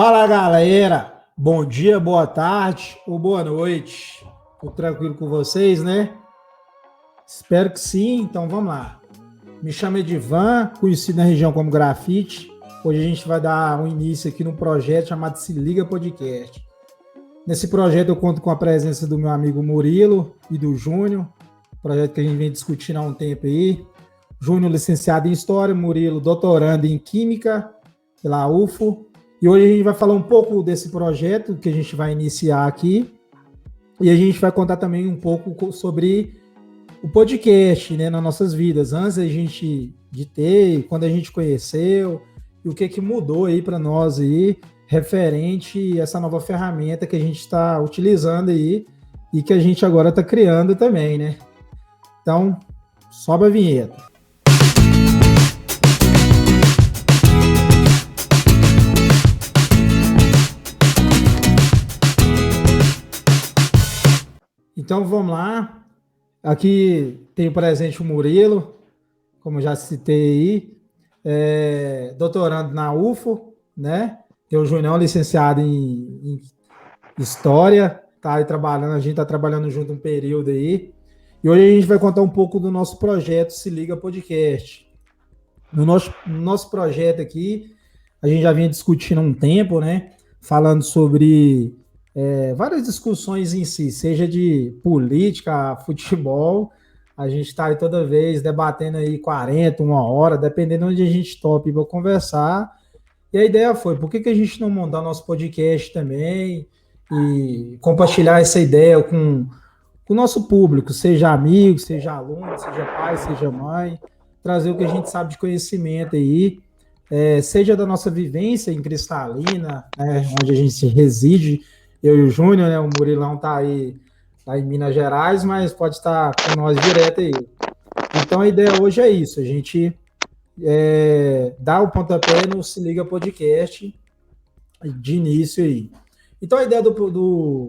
Fala galera, bom dia, boa tarde ou boa noite. Tudo tranquilo com vocês, né? Espero que sim, então vamos lá. Me chamo Edivan, conhecido na região como Grafite. Hoje a gente vai dar um início aqui num projeto chamado Se Liga Podcast. Nesse projeto eu conto com a presença do meu amigo Murilo e do Júnior, projeto que a gente vem discutindo há um tempo aí. Júnior licenciado em História, Murilo doutorando em Química pela UFO. E hoje a gente vai falar um pouco desse projeto que a gente vai iniciar aqui. E a gente vai contar também um pouco sobre o podcast, né, nas nossas vidas. Antes da gente de ter, quando a gente conheceu, e o que mudou aí para nós aí, referente a essa nova ferramenta que a gente está utilizando aí e que a gente agora está criando também, né? Então, sobe a vinheta. Então vamos lá. Aqui tem presente o Murilo, como eu já citei aí, doutorando na UFO, né? Tem o Junião, licenciado em História, tá aí trabalhando, a gente está trabalhando junto um período aí. E hoje a gente vai contar um pouco do nosso projeto Se Liga Podcast. No nosso projeto aqui, a gente já vinha discutindo há um tempo, né? Falando sobre várias discussões em si, seja de política, futebol. A gente está aí toda vez debatendo aí 40, uma hora, dependendo onde a gente tope para conversar. E a ideia foi, por que a gente não montar nosso podcast também e compartilhar essa ideia com o nosso público, seja amigo, seja aluno, seja pai, seja mãe, trazer o que a gente sabe de conhecimento aí, seja da nossa vivência em Cristalina, né, onde a gente reside, eu e o Júnior, né, o Murilão tá em Minas Gerais, mas pode estar com nós direto aí. Então a ideia hoje é isso, a gente dar o pontapé no Se Liga Podcast de início aí. Então a ideia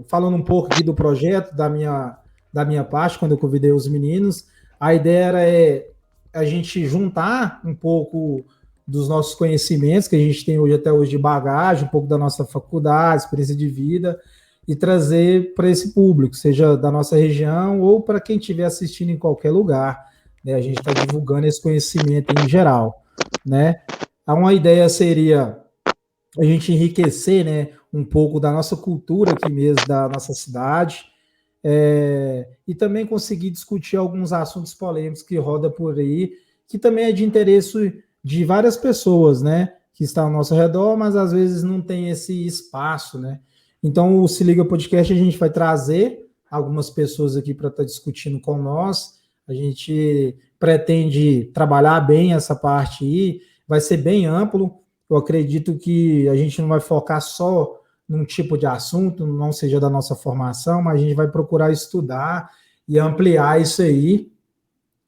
falando um pouco aqui do projeto, da minha parte, quando eu convidei os meninos, a ideia era a gente juntar um pouco dos nossos conhecimentos que a gente tem hoje até hoje de bagagem, um pouco da nossa faculdade, experiência de vida, e trazer para esse público, seja da nossa região ou para quem estiver assistindo em qualquer lugar. Né? A gente está divulgando esse conhecimento em geral. Né? Uma ideia seria a gente enriquecer, né, um pouco da nossa cultura aqui mesmo, da nossa cidade, e também conseguir discutir alguns assuntos polêmicos que roda por aí, que também é de interesse de várias pessoas, né, que estão ao nosso redor, mas às vezes não tem esse espaço, né. Então, o Se Liga Podcast, a gente vai trazer algumas pessoas aqui para estar discutindo com nós, a gente pretende trabalhar bem essa parte aí, vai ser bem amplo, eu acredito que a gente não vai focar só num tipo de assunto, não seja da nossa formação, mas a gente vai procurar estudar e ampliar isso aí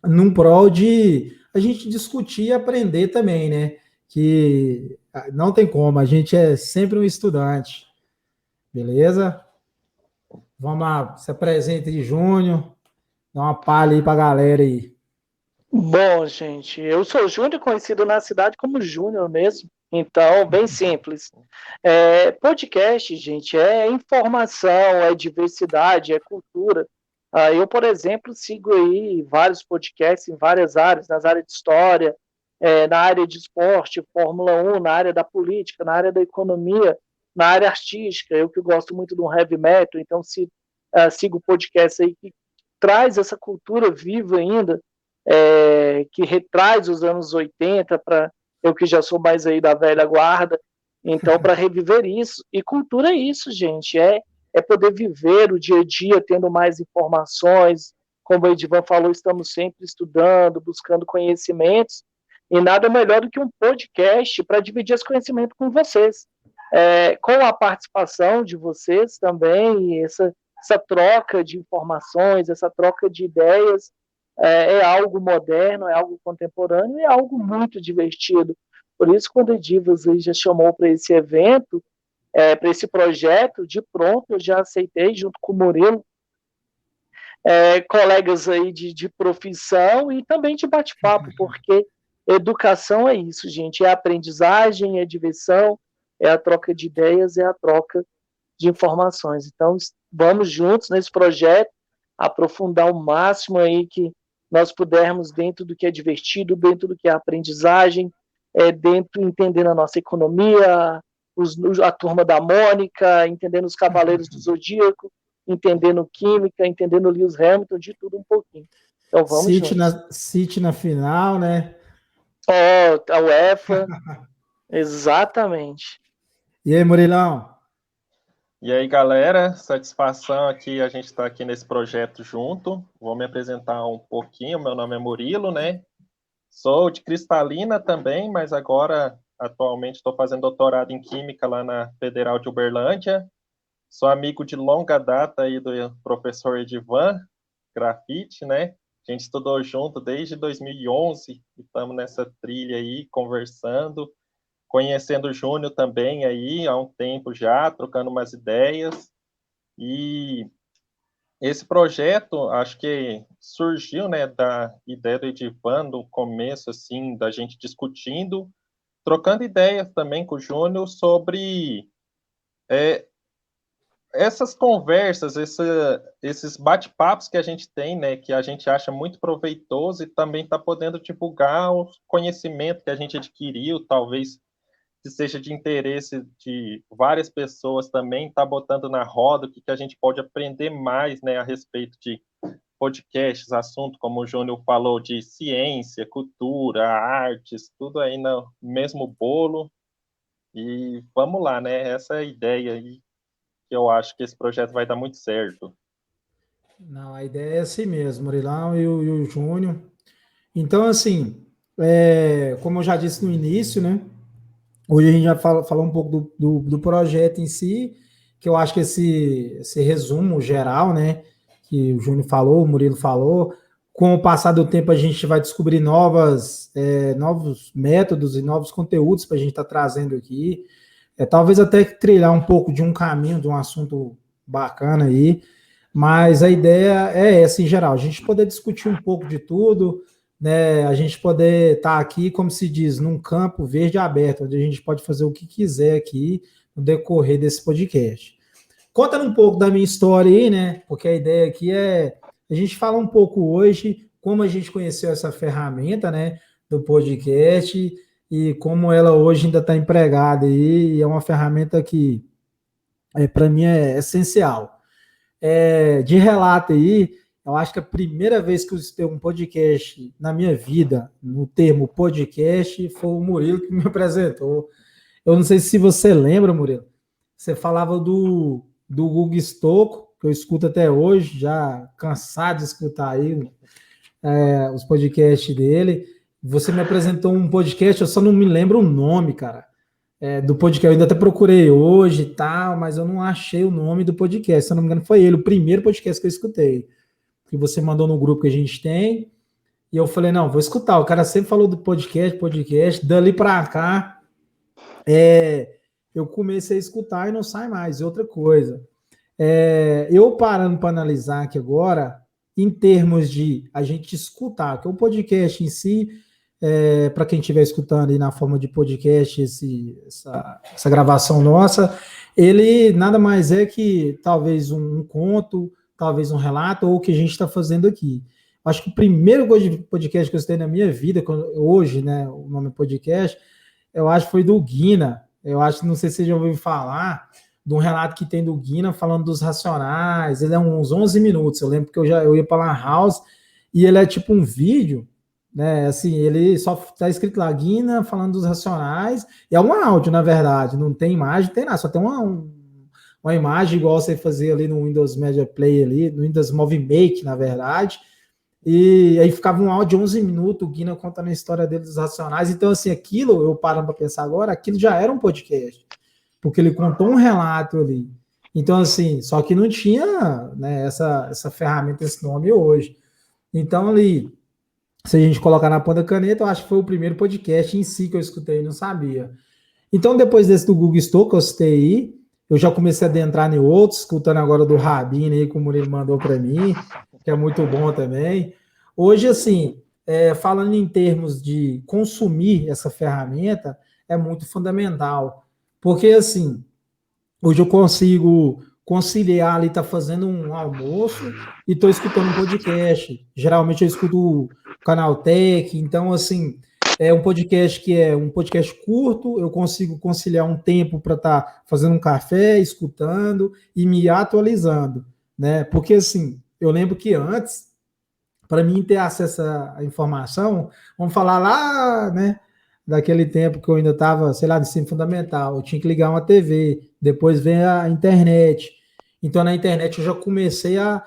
num prol de a gente discutir e aprender também, né? Que não tem como, a gente é sempre um estudante, beleza? Vamos lá, se apresenta aí, Júnior, dá uma palha aí pra galera aí. Bom, gente, eu sou Júnior, conhecido na cidade como Júnior mesmo, então, bem simples. Podcast, gente, é informação, é diversidade, é cultura. Eu, por exemplo, sigo aí vários podcasts em várias áreas, nas áreas de história, na área de esporte, Fórmula 1, na área da política, na área da economia, na área artística. Eu que gosto muito do heavy metal, então sigo podcast aí que traz essa cultura viva ainda, que retraz os anos 80, para eu que já sou mais aí da velha guarda, então para reviver isso. E cultura é isso, gente, é poder viver o dia a dia tendo mais informações, como o Edivan falou, estamos sempre estudando, buscando conhecimentos, e nada melhor do que um podcast para dividir esse conhecimento com vocês, com a participação de vocês também, essa troca de informações, essa troca de ideias, é algo moderno, é algo contemporâneo e é algo muito divertido. Por isso, quando a Divas aí já chamou para esse evento, para esse projeto, de pronto eu já aceitei, junto com o Murilo, colegas aí de profissão e também de bate-papo, porque educação é isso, gente, é aprendizagem, é diversão, é a troca de ideias, é a troca de informações. Então, vamos juntos nesse projeto, aprofundar o máximo aí que nós pudermos dentro do que é divertido, dentro do que é aprendizagem, dentro, entendendo a nossa economia, a turma da Mônica, entendendo os Cavaleiros do Zodíaco, entendendo química, entendendo Lewis Hamilton, de tudo um pouquinho. Então vamos juntos. City na final, né? A UEFA, exatamente. E aí, Murilão? E aí, galera, satisfação aqui, a gente está aqui nesse projeto junto. Vou me apresentar um pouquinho, meu nome é Murilo, né? Sou de Cristalina também, mas agora, atualmente, estou fazendo doutorado em Química lá na Federal de Uberlândia. Sou amigo de longa data aí do professor Edivan Grafite, né? A gente estudou junto desde 2011 e estamos nessa trilha aí, conversando, conhecendo o Júnior também aí há um tempo já, trocando umas ideias. E esse projeto, acho que surgiu, né, da ideia do Edivan, no começo, assim, da gente discutindo, trocando ideias também com o Júnior sobre essas conversas, esses bate-papos que a gente tem, né, que a gente acha muito proveitoso e também está podendo divulgar o conhecimento que a gente adquiriu, talvez que seja de interesse de várias pessoas também, está botando na roda o que a gente pode aprender mais, né, a respeito de podcasts, assunto, como o Júnior falou, de ciência, cultura, artes, tudo aí no mesmo bolo. E vamos lá, né, essa é a ideia aí, que eu acho que esse projeto vai dar muito certo. Não, a ideia é assim mesmo, Murilão e o Júnior. Então, assim, como eu já disse no início, né? Hoje a gente já falou um pouco do projeto em si, que eu acho que esse resumo geral, né? Que o Júnior falou, o Murilo falou. Com o passar do tempo, a gente vai descobrir novos métodos e novos conteúdos para a gente estar trazendo aqui. Talvez até trilhar um pouco de um caminho, de um assunto bacana aí. Mas a ideia é essa em geral, a gente poder discutir um pouco de tudo, né? A gente poder estar aqui, como se diz, num campo verde aberto, onde a gente pode fazer o que quiser aqui no decorrer desse podcast. Contando um pouco da minha história aí, né? Porque a ideia aqui é a gente falar um pouco hoje como a gente conheceu essa ferramenta, né? Do podcast e como ela hoje ainda está empregada aí, e é uma ferramenta que para mim é essencial. De relato aí, eu acho que a primeira vez que eu escutei um podcast na minha vida, no termo podcast, foi o Murilo que me apresentou. Eu não sei se você lembra, Murilo, você falava do Gugu Stocco, que eu escuto até hoje, já cansado de escutar aí os podcasts dele. Você me apresentou um podcast, eu só não me lembro o nome, cara. Do podcast. Eu ainda até procurei hoje e tal, mas eu não achei o nome do podcast. Se eu não me engano, foi ele, o primeiro podcast que eu escutei. Que você mandou no grupo que a gente tem. E eu falei, não, vou escutar. O cara sempre falou do podcast. Dali pra cá, eu comecei a escutar e não sai mais. Outra coisa. Eu parando para analisar aqui agora, em termos de a gente escutar, que o podcast em si, para quem estiver escutando aí na forma de podcast, essa gravação nossa, ele nada mais é que talvez um conto, talvez um relato, ou o que a gente está fazendo aqui. Acho que o primeiro podcast que eu escutei na minha vida, hoje, né, o nome podcast, eu acho que foi do Guina. Eu acho, não sei se você já ouviu falar, de um relato que tem do Guina falando dos Racionais. Ele é uns 11 minutos. Eu lembro que eu ia para Lan House e ele é tipo um vídeo, né? Assim, ele só tá escrito lá, Guina falando dos Racionais. E é um áudio, na verdade. Não tem imagem, não tem nada. Só tem uma imagem igual você fazia ali no Windows Media Player ali, no Windows Movie Make, na verdade. E aí ficava um áudio de 11 minutos, o Guina contando a história dele dos Racionais. Então, assim, aquilo, eu parando para pensar agora, aquilo já era um podcast, porque ele contou um relato ali. Então, assim, só que não tinha, né, essa ferramenta, esse nome hoje. Então, ali, se a gente colocar na ponta da caneta, eu acho que foi o primeiro podcast em si que eu escutei e não sabia. Então, depois desse do Google Store que eu citei aí, eu já comecei a adentrar em outros, escutando agora do Rabino aí, como ele mandou para mim, que é muito bom também. Hoje, assim, falando em termos de consumir essa ferramenta, é muito fundamental, Porque, assim, hoje eu consigo conciliar ali, tá fazendo um almoço e tô escutando um podcast. Geralmente eu escuto o Canaltech, então, assim, é um podcast que é um podcast curto, eu consigo conciliar um tempo para estar fazendo um café, escutando e me atualizando, né? Porque, assim, eu lembro que antes, para mim ter acesso à informação, vamos falar lá, né, daquele tempo que eu ainda estava, sei lá, no ensino fundamental, eu tinha que ligar uma TV, depois vem a internet. Então, na internet eu já comecei a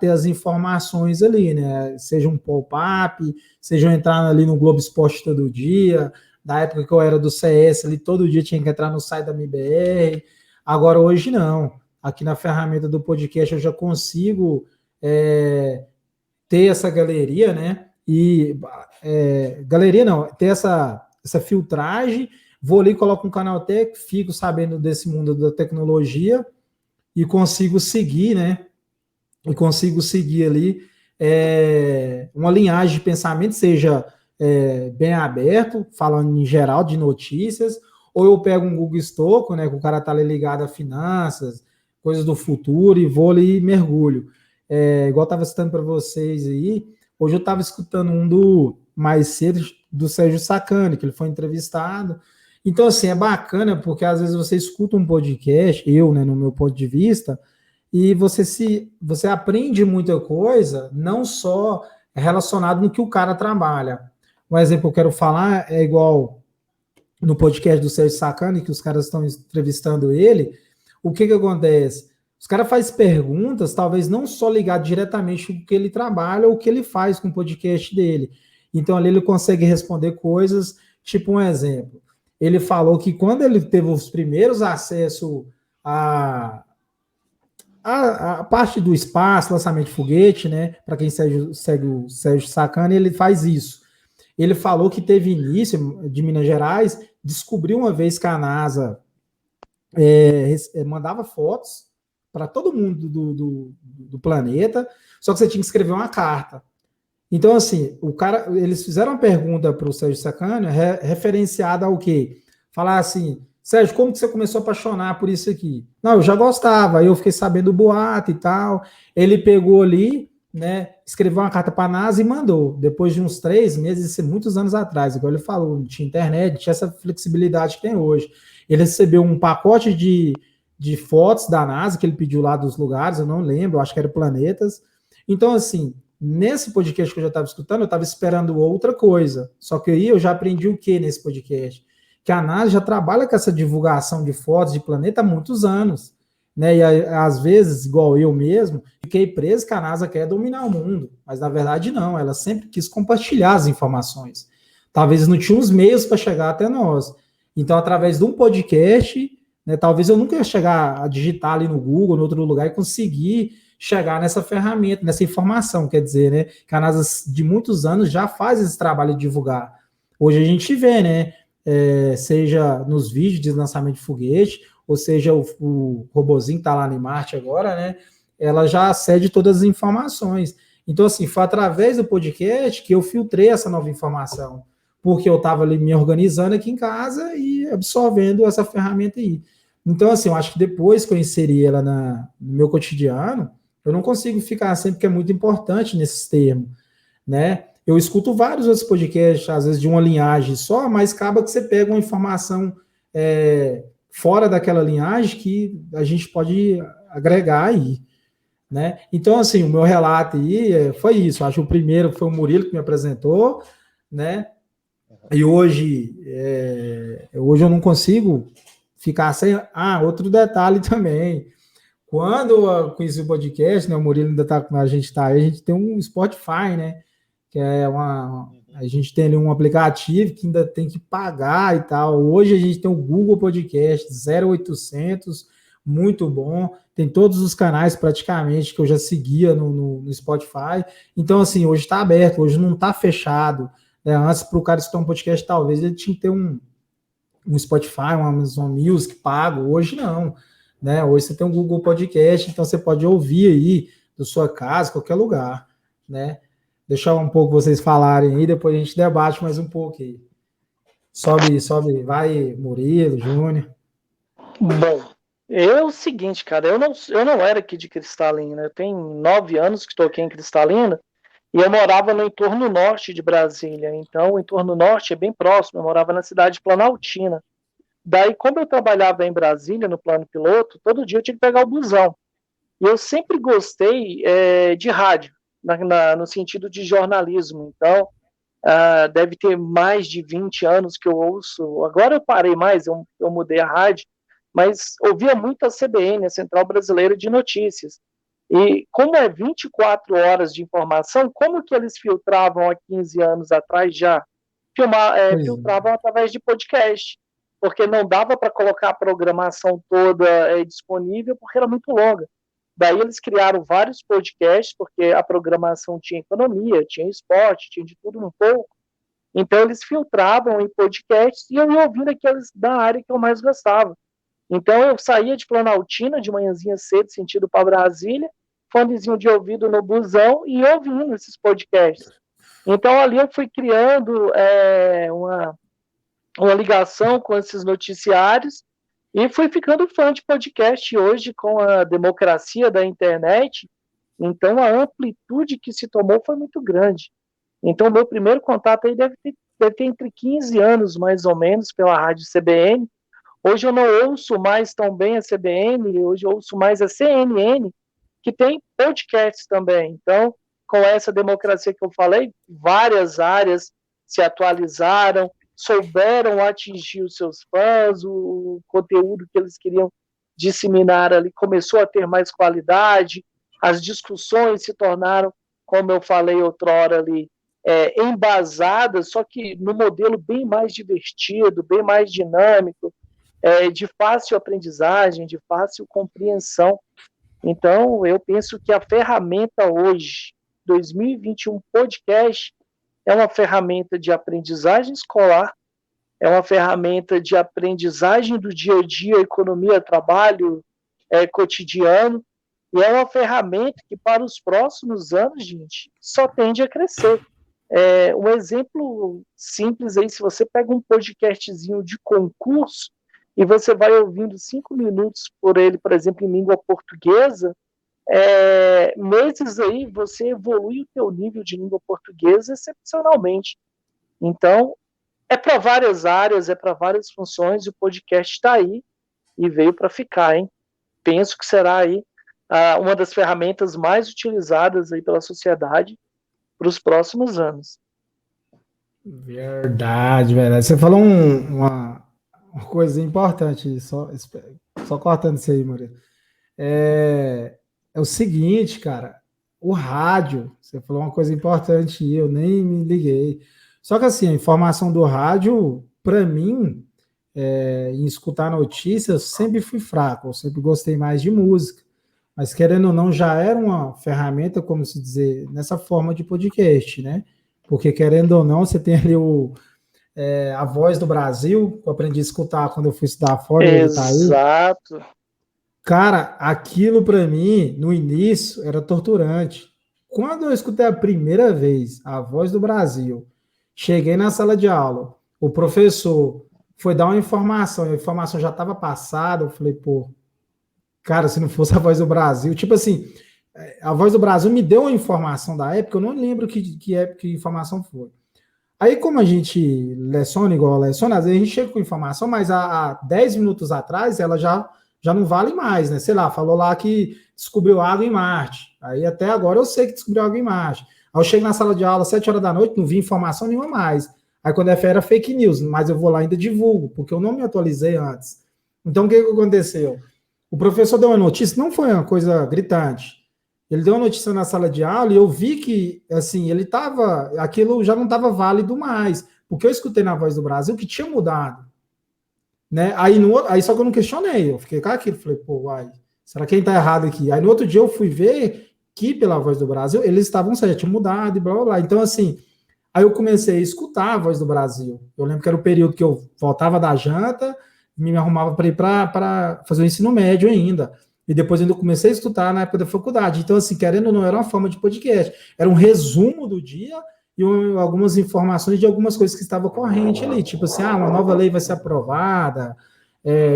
ter as informações ali, né? Seja um pop-up, seja eu entrar ali no Globo Esporte todo dia, da época que eu era do CS ali, todo dia tinha que entrar no site da MBR. Agora, hoje não. Aqui na ferramenta do podcast eu já consigo ter essa galeria, né? E galeria não, ter essa filtragem, vou ali, coloco um Canaltech, fico sabendo desse mundo da tecnologia e consigo seguir, né? E consigo seguir ali uma linhagem de pensamento, seja bem aberto, falando em geral de notícias, ou eu pego um Google Estoco, né? Que o cara tá ali ligado a finanças, coisas do futuro, e vou ali e mergulho. Igual eu estava citando para vocês aí, hoje eu estava escutando um do mais cedo do Sérgio Sacani, que ele foi entrevistado. Então, assim, é bacana porque às vezes você escuta um podcast, eu, né, no meu ponto de vista, e você aprende muita coisa, não só relacionado no que o cara trabalha. Um exemplo que eu quero falar é igual no podcast do Sérgio Sacani, que os caras estão entrevistando ele. O que acontece? Os caras fazem perguntas, talvez não só ligado diretamente com o que ele trabalha ou o que ele faz com o podcast dele. Então, ali ele consegue responder coisas, tipo um exemplo. Ele falou que quando ele teve os primeiros acessos a parte do espaço, lançamento de foguete, né? Para quem segue o Sérgio Sacani, ele faz isso. Ele falou que teve início de Minas Gerais, descobriu uma vez que a NASA mandava fotos para todo mundo do planeta, só que você tinha que escrever uma carta. Então, assim, eles fizeram uma pergunta para o Sérgio Sacani referenciada ao quê? Falar assim, Sérgio, como que você começou a apaixonar por isso aqui? Não, eu já gostava, aí eu fiquei sabendo do boato e tal. Ele pegou ali, né, escreveu uma carta para a NASA e mandou. Depois de uns 3 meses, isso é muitos anos atrás, igual ele falou, não tinha internet, não tinha essa flexibilidade que tem hoje. Ele recebeu um pacote de fotos da NASA que ele pediu lá dos lugares, eu não lembro, eu acho que era planetas. Então, assim, nesse podcast que eu já estava escutando, eu estava esperando outra coisa. Só que aí eu já aprendi o que nesse podcast? Que a NASA já trabalha com essa divulgação de fotos de planeta há muitos anos. Né? E às vezes, igual eu mesmo, fiquei preso que a NASA quer dominar o mundo. Mas na verdade não, ela sempre quis compartilhar as informações. Talvez não tinha os meios para chegar até nós. Então, através de um podcast, né, talvez eu nunca ia chegar a digitar ali no Google, em outro lugar, e conseguir chegar nessa ferramenta, nessa informação, quer dizer, né, que a NASA de muitos anos já faz esse trabalho de divulgar. Hoje a gente vê, né, seja nos vídeos de lançamento de foguete, ou seja o robozinho que está lá em Marte agora, né, ela já cede todas as informações. Então, assim, foi através do podcast que eu filtrei essa nova informação, porque eu estava ali me organizando aqui em casa e absorvendo essa ferramenta aí. Então, assim, eu acho que depois que eu inseri ela no meu cotidiano, eu não consigo ficar sempre, porque é muito importante nesses termos, né? Eu escuto vários outros podcasts, às vezes de uma linhagem só, mas acaba que você pega uma informação fora daquela linhagem que a gente pode agregar aí, né? Então, assim, o meu relato aí foi isso. Acho que o primeiro foi o Murilo que me apresentou, né? E hoje eu não consigo ficar sem... outro detalhe também. Quando eu conheci o podcast, né, o Murilo ainda está com a gente, a gente tem um Spotify, né? Que a gente tem ali um aplicativo que ainda tem que pagar e tal. Hoje a gente tem o Google Podcast 0800, muito bom. Tem todos os canais praticamente que eu já seguia no Spotify. Então, assim, hoje está aberto, hoje não está fechado. Antes, para o cara escutar um podcast, talvez ele tinha que ter um Spotify, um Amazon Music pago. Hoje não. Né? Hoje você tem um Google Podcast, então você pode ouvir aí da sua casa, qualquer lugar. Né? Deixar um pouco vocês falarem aí, depois a gente debate mais um pouco aí. Sobe, vai, Murilo, Júnior. Bom, é o seguinte, cara, eu não era aqui de Cristalina, eu tenho 9 anos que estou aqui em Cristalina, e eu morava no entorno norte de Brasília, então o entorno norte é bem próximo, eu morava na cidade de Planaltina. Daí, como eu trabalhava em Brasília, no plano piloto, todo dia eu tinha que pegar o busão. E eu sempre gostei de rádio, no sentido de jornalismo. Então, deve ter mais de 20 anos que eu ouço. Agora eu parei mais, eu mudei a rádio, mas ouvia muito a CBN, a Central Brasileira de Notícias. E como é 24 horas de informação, como que eles filtravam há 15 anos atrás já? Pois é. Filtravam através de podcast, porque não dava para colocar a programação toda disponível, porque era muito longa. Daí eles criaram vários podcasts, porque a programação tinha economia, tinha esporte, tinha de tudo um pouco. Então eles filtravam em podcasts e eu ia ouvindo aqueles da área que eu mais gostava. Então eu saía de Planaltina de manhãzinha cedo, sentido para Brasília, fonezinho de ouvido no busão e ouvindo esses podcasts. Então ali eu fui criando uma ligação com esses noticiários e fui ficando fã de podcast hoje com a democracia da internet. Então a amplitude que se tomou foi muito grande. Então meu primeiro contato aí deve ter entre 15 anos, mais ou menos, pela rádio CBN. Hoje eu não ouço mais tão bem a CBN, hoje eu ouço mais a CNN, que tem podcasts também. Então, com essa democracia que eu falei, várias áreas se atualizaram, souberam atingir os seus fãs, o conteúdo que eles queriam disseminar ali começou a ter mais qualidade, as discussões se tornaram, como eu falei outrora ali, embasadas, só que no modelo bem mais divertido, bem mais dinâmico, de fácil aprendizagem, de fácil compreensão. Então, eu penso que a ferramenta hoje, 2021, podcast, é uma ferramenta de aprendizagem escolar, é uma ferramenta de aprendizagem do dia a dia, economia, trabalho, cotidiano, e é uma ferramenta que para os próximos anos, gente, só tende a crescer. Um exemplo simples aí, se você pega um podcastzinho de concurso e você vai ouvindo 5 minutos por ele, por exemplo, em língua portuguesa, meses aí você evolui o teu nível de língua portuguesa excepcionalmente. Então, é para várias áreas, é para várias funções, e o podcast está aí e veio para ficar, hein? Penso que será aí uma das ferramentas mais utilizadas aí pela sociedade para os próximos anos. Verdade, verdade. Você falou uma coisa importante, só cortando isso aí, Maria. É o seguinte, cara, o rádio, você falou uma coisa importante e eu nem me liguei. Só que assim, a informação do rádio, para mim, em escutar notícias, eu sempre fui fraco, eu sempre gostei mais de música. Mas querendo ou não, já era uma ferramenta, como se dizer, nessa forma de podcast, né? Porque querendo ou não, você tem ali a Voz do Brasil, que eu aprendi a escutar quando eu fui estudar fora e ele tá aí. Exato. Cara, aquilo para mim, no início, era torturante. Quando eu escutei a primeira vez a Voz do Brasil, cheguei na sala de aula, o professor foi dar uma informação, a informação já estava passada, eu falei, pô, cara, se não fosse a Voz do Brasil, tipo assim, a Voz do Brasil me deu uma informação da época, eu não lembro que informação foi. Aí, como a gente leciona igual leciona, às vezes a gente chega com informação, mas há 10 minutos atrás ela já não vale mais, né? Sei lá, falou lá que descobriu água em Marte. Aí até agora eu sei que descobriu água em Marte. Aí eu chego na sala de aula às 7 horas da noite, não vi informação nenhuma mais. Aí quando é fera, fake news, mas eu vou lá e ainda divulgo, porque eu não me atualizei antes. Então o que aconteceu? O professor deu uma notícia, não foi uma coisa gritante. Ele deu uma notícia na sala de aula e eu vi que, assim, aquilo já não estava válido mais, porque eu escutei na Voz do Brasil que tinha mudado, né? Aí só que eu não questionei, eu fiquei com aquilo, falei, pô, uai, será que quem tá errado aqui? Aí no outro dia eu fui ver que pela Voz do Brasil eles estavam certos, tinha mudado e blá, blá, blá. Então, assim, aí eu comecei a escutar a Voz do Brasil. Eu lembro que era o período que eu voltava da janta, me arrumava para ir para fazer o ensino médio ainda. E depois ainda comecei a escutar na época da faculdade. Então, assim, querendo ou não, era uma forma de podcast. Era um resumo do dia e algumas informações de algumas coisas que estavam correntes ali. Tipo assim, uma nova lei vai ser aprovada,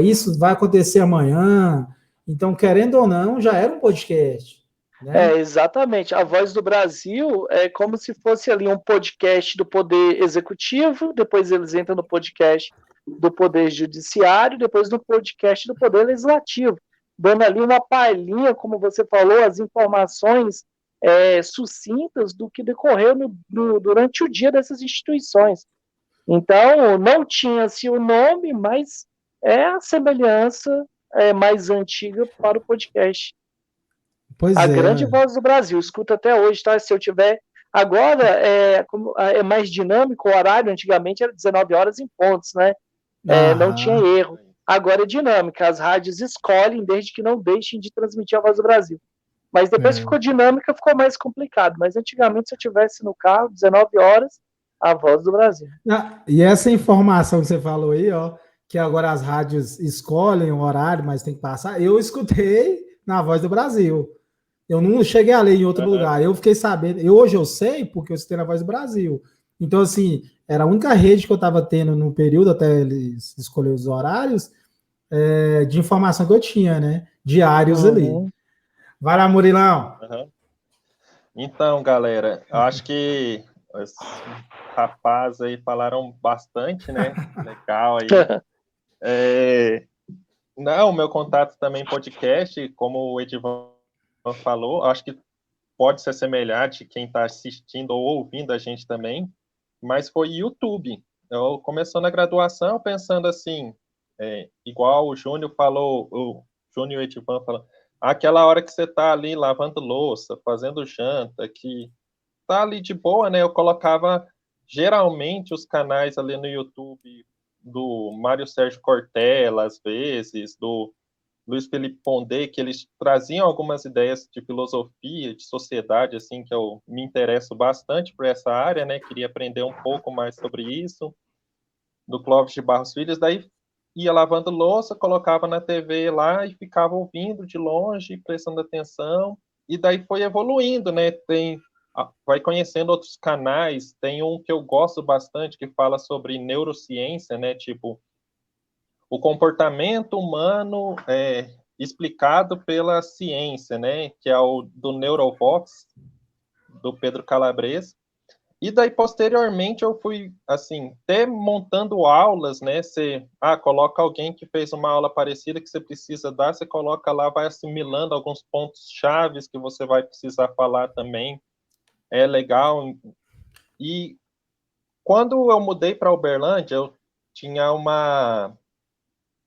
isso vai acontecer amanhã. Então, querendo ou não, já era um podcast, né? Exatamente. A Voz do Brasil é como se fosse ali um podcast do Poder Executivo, depois eles entram no podcast do Poder Judiciário, depois no podcast do Poder Legislativo, dando ali uma palhinha, como você falou, as informações sucintas do que decorreu durante o dia dessas instituições. Então, não tinha-se o nome, mas é a semelhança mais antiga para o podcast. Pois A é. grande Voz do Brasil, escuta até hoje, tá? Se eu tiver. Agora é mais dinâmico o horário, antigamente era 19 horas em pontos, né? Não tinha erro. Agora é dinâmica, as rádios escolhem desde que não deixem de transmitir a Voz do Brasil. Mas depois ficou dinâmica, ficou mais complicado. Mas antigamente, se eu tivesse no carro, 19 horas, a Voz do Brasil. E essa informação que você falou aí, ó, que agora as rádios escolhem o horário, mas tem que passar, eu escutei na Voz do Brasil. Eu não cheguei a ler em outro lugar. Eu fiquei sabendo. Hoje eu sei porque eu escutei na Voz do Brasil. Então, assim, era a única rede que eu estava tendo no período, até eles escolher os horários, de informação que eu tinha, né? Diários ali. Vai lá, Murilão. Então, galera, eu acho que os rapazes aí falaram bastante, né? Legal aí. Não, o meu contato também podcast, como o Edivan falou, acho que pode se assemelhar de quem está assistindo ou ouvindo a gente também, mas foi YouTube. Eu começou na graduação pensando assim, igual o Júnior falou, o Júnior e o Edivan falaram, aquela hora que você está ali lavando louça, fazendo janta, que tá ali de boa, né? Eu colocava geralmente os canais ali no YouTube do Mário Sérgio Cortella, às vezes, do Luiz Felipe Pondé, que eles traziam algumas ideias de filosofia, de sociedade, assim, que eu me interesso bastante por essa área, né? Queria aprender um pouco mais sobre isso. Do Clóvis de Barros Filhos, daí ia lavando louça, colocava na TV lá e ficava ouvindo de longe, prestando atenção, e daí foi evoluindo, né? Vai conhecendo outros canais, tem um que eu gosto bastante que fala sobre neurociência, né? Tipo, o comportamento humano explicado pela ciência, né? Que é o do Neurovox, do Pedro Calabres. E daí, posteriormente, eu fui, assim, até montando aulas, né? Você, coloca alguém que fez uma aula parecida que você precisa dar, você coloca lá, vai assimilando alguns pontos chaves que você vai precisar falar também. É legal. E quando eu mudei para Uberlândia, eu tinha uma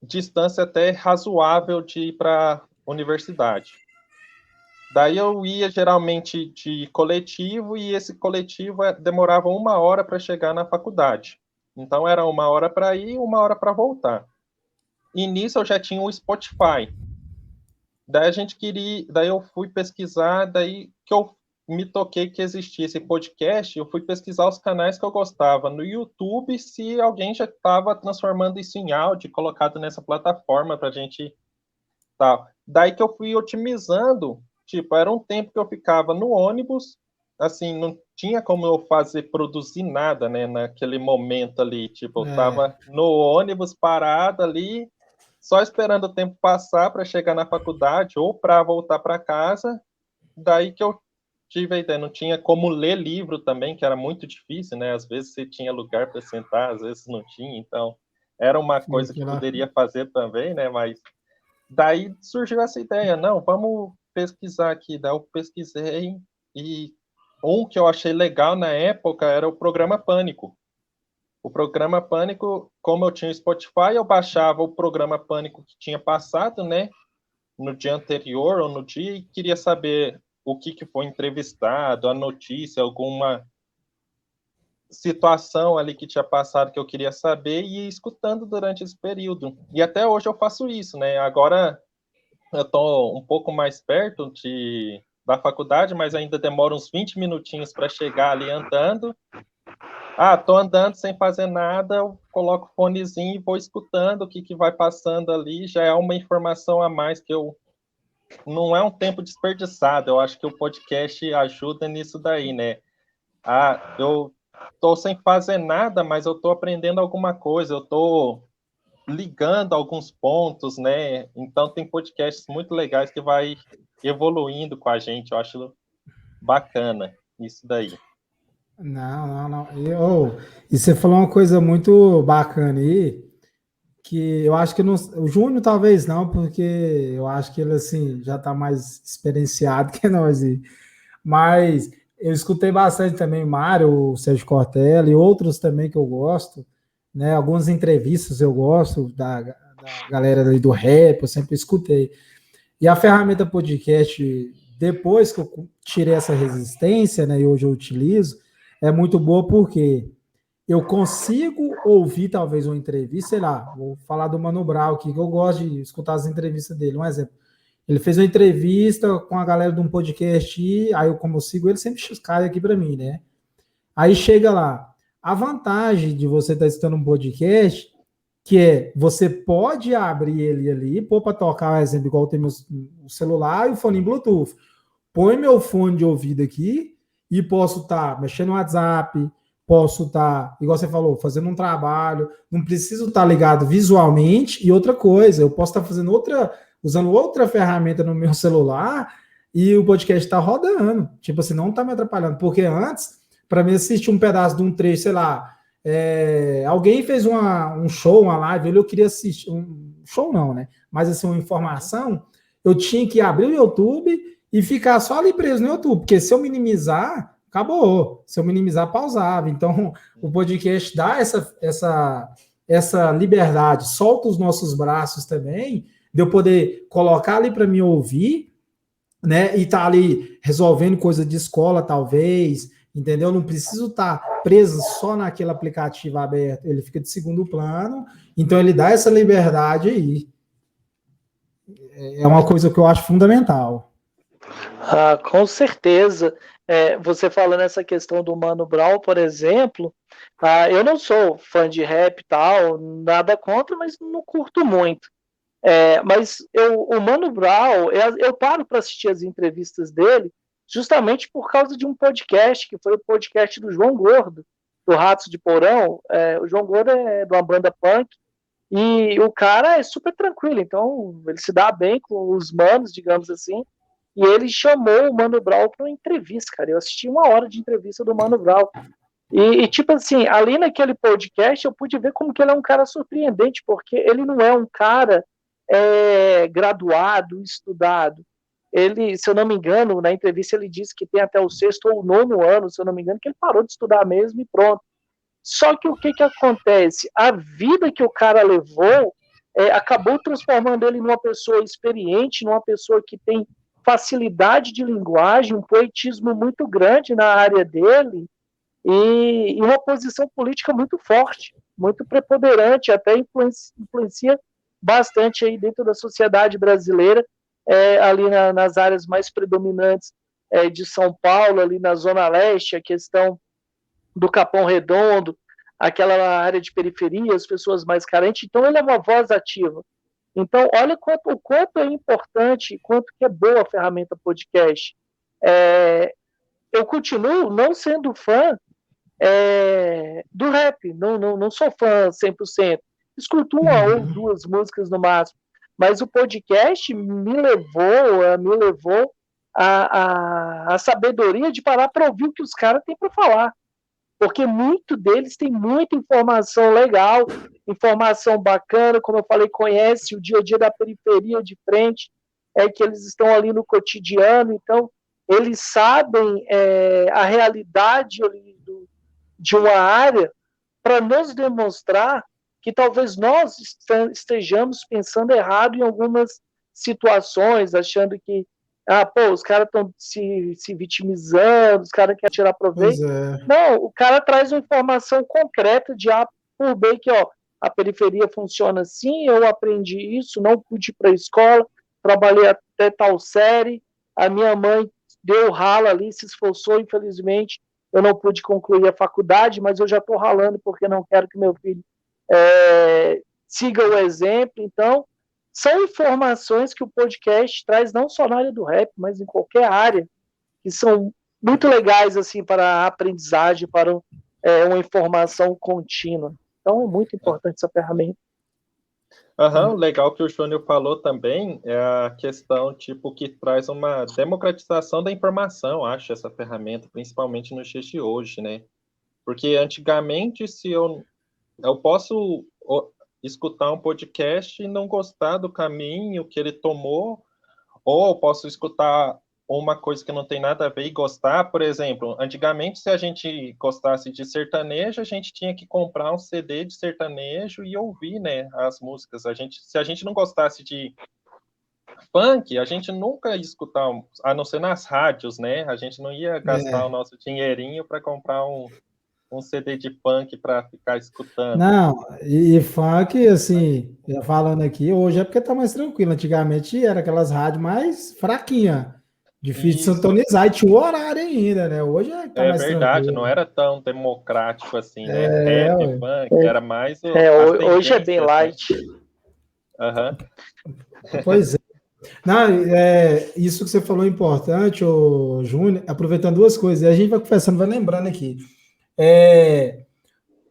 distância até razoável de ir para a universidade. Daí eu ia geralmente de coletivo e esse coletivo demorava 1 hora para chegar na faculdade. Então era 1 hora para ir, 1 hora para voltar. E nisso eu já tinha o Spotify. Daí eu fui pesquisar, daí que eu me toquei que existia esse podcast, eu fui pesquisar os canais que eu gostava no YouTube, se alguém já estava transformando isso em áudio, colocado nessa plataforma para a gente tal. Daí que eu fui otimizando, tipo, era um tempo que eu ficava no ônibus, assim, não tinha como eu produzir nada, né, naquele momento ali, tipo, eu tava no ônibus parado ali, só esperando o tempo passar para chegar na faculdade ou para voltar para casa. Daí que eu tive a ideia, não tinha como ler livro também, que era muito difícil, né? Às vezes você tinha lugar para sentar, às vezes não tinha, então era uma coisa que poderia fazer também, né? Mas daí surgiu essa ideia, não, vamos pesquisar aqui. Daí eu pesquisei e um que eu achei legal na época era o Programa Pânico. O Programa Pânico, como eu tinha o Spotify, eu baixava o Programa Pânico que tinha passado, né? No dia anterior ou no dia, e queria saber o que foi entrevistado, a notícia, alguma situação ali que tinha passado que eu queria saber e ir escutando durante esse período. E até hoje eu faço isso, né? Agora eu estou um pouco mais perto da faculdade, mas ainda demora uns 20 minutinhos para chegar ali andando. Tô andando sem fazer nada, eu coloco o fonezinho e vou escutando o que vai passando ali, já é uma informação a mais que não é um tempo desperdiçado, eu acho que o podcast ajuda nisso daí, né? Eu tô sem fazer nada, mas eu tô aprendendo alguma coisa, eu tô ligando alguns pontos, né? Então tem podcasts muito legais que vai evoluindo com a gente. Eu acho bacana isso daí. Não. E você falou uma coisa muito bacana aí, que eu acho que não, o Júnior talvez não, porque eu acho que ele assim já está mais experienciado que nós. Mas eu escutei bastante também Mário, o Sérgio Cortella e outros também que eu gosto, né? Algumas entrevistas eu gosto da galera ali do rap, eu sempre escutei. E a ferramenta podcast, depois que eu tirei essa resistência, né, e hoje eu utilizo, é muito boa porque eu consigo ouvir talvez uma entrevista, sei lá, vou falar do Mano Brown aqui, que eu gosto de escutar as entrevistas dele. Um exemplo, ele fez uma entrevista com a galera de um podcast, e aí eu, como eu sigo ele, sempre cai aqui para mim, né? Aí chega lá. A vantagem de você estar escutando um podcast, que é, você pode abrir ele ali, pôr para tocar, por exemplo, igual tem o celular e o fone Bluetooth. Põe meu fone de ouvido aqui e posso estar mexendo no WhatsApp, posso estar, igual você falou, fazendo um trabalho, não preciso estar ligado visualmente. E outra coisa, eu posso estar fazendo usando outra ferramenta no meu celular e o podcast está rodando. Tipo assim, não está me atrapalhando. Porque antes, para mim assistir um pedaço de um trecho, sei lá, alguém fez um show, uma live, eu queria assistir, um show não, né? Mas assim, uma informação, eu tinha que abrir o YouTube e ficar só ali preso no YouTube, porque se eu minimizar, acabou. Se eu minimizar, pausava. Então, o podcast dá essa liberdade, solta os nossos braços também, de eu poder colocar ali para me ouvir, né? E tá ali resolvendo coisa de escola, talvez, entendeu? Não preciso estar preso só naquele aplicativo aberto, ele fica de segundo plano, então ele dá essa liberdade aí. É uma coisa que eu acho fundamental. Ah, com certeza. Você falando essa questão do Mano Brown, por exemplo, eu não sou fã de rap e tal, nada contra, mas não curto muito. Mas o Mano Brown, eu paro para assistir as entrevistas dele justamente por causa de um podcast, que foi o podcast do João Gordo, do Ratos de Porão. O João Gordo é de uma banda punk, e o cara é super tranquilo, então ele se dá bem com os manos, digamos assim, e ele chamou o Mano Brown para uma entrevista, cara. Eu assisti 1 hora de entrevista do Mano Brown. Tipo assim, ali naquele podcast eu pude ver como que ele é um cara surpreendente, porque ele não é um cara graduado, estudado. Ele, se eu não me engano, na entrevista ele disse que tem até o 6º ou 9º ano, se eu não me engano, que ele parou de estudar mesmo e pronto. Só que o que acontece? A vida que o cara levou acabou transformando ele numa pessoa experiente, numa pessoa que tem facilidade de linguagem, um poetismo muito grande na área dele e uma posição política muito forte, muito preponderante, até influencia bastante aí dentro da sociedade brasileira, ali nas áreas mais predominantes de São Paulo, ali na Zona Leste, a questão do Capão Redondo, aquela área de periferia, as pessoas mais carentes. Então, ele é uma voz ativa. Então, olha o quanto é importante, quanto que é boa a ferramenta podcast. Eu continuo não sendo fã do rap, não sou fã 100%. Escuto uma ou duas músicas no máximo, mas o podcast me levou a sabedoria de parar para ouvir o que os caras têm para falar. Porque muito deles tem muita informação legal, informação bacana, como eu falei, conhece o dia a dia da periferia de frente, que eles estão ali no cotidiano, então eles sabem a realidade de uma área para nos demonstrar que talvez nós estejamos pensando errado em algumas situações, achando que os caras estão se vitimizando, os caras querem tirar proveito. Não, o cara traz uma informação concreta de A por B, que a periferia funciona assim, eu aprendi isso, não pude ir para a escola, trabalhei até tal série, a minha mãe deu rala ali, se esforçou, infelizmente, eu não pude concluir a faculdade, mas eu já estou ralando porque não quero que meu filho siga o exemplo. Então, são informações que o podcast traz não só na área do rap, mas em qualquer área, que são muito legais assim para a aprendizagem, para uma informação contínua. Então, é muito importante essa ferramenta. legal que o Júnior falou também é a questão, tipo, que traz uma democratização da informação, acho, essa ferramenta, principalmente nos dias de hoje, né? Porque antigamente, se eu posso escutar um podcast e não gostar do caminho que ele tomou, ou eu posso escutar uma coisa que não tem nada a ver e gostar. Por exemplo, antigamente, se a gente gostasse de sertanejo, a gente tinha que comprar um CD de sertanejo e ouvir, né, as músicas. Se a gente não gostasse de funk, a gente nunca ia escutar, a não ser nas rádios, né? A gente não ia gastar o nosso dinheirinho para comprar um CD de funk para ficar escutando. Não, e funk, assim, já falando aqui, hoje é porque tá mais tranquilo. Antigamente era aquelas rádios mais fraquinhas, difícil de Isso. sintonizar, e tinha o horário ainda, né? Hoje tá É mais verdade, tranquilo. não era tão democrático assim, né? Rap, Ué. funk, era mais Hoje é bem né? light. Pois é. Não, isso que você falou é importante, ô Júnior, aproveitando duas coisas, e a gente vai conversando, vai lembrando aqui.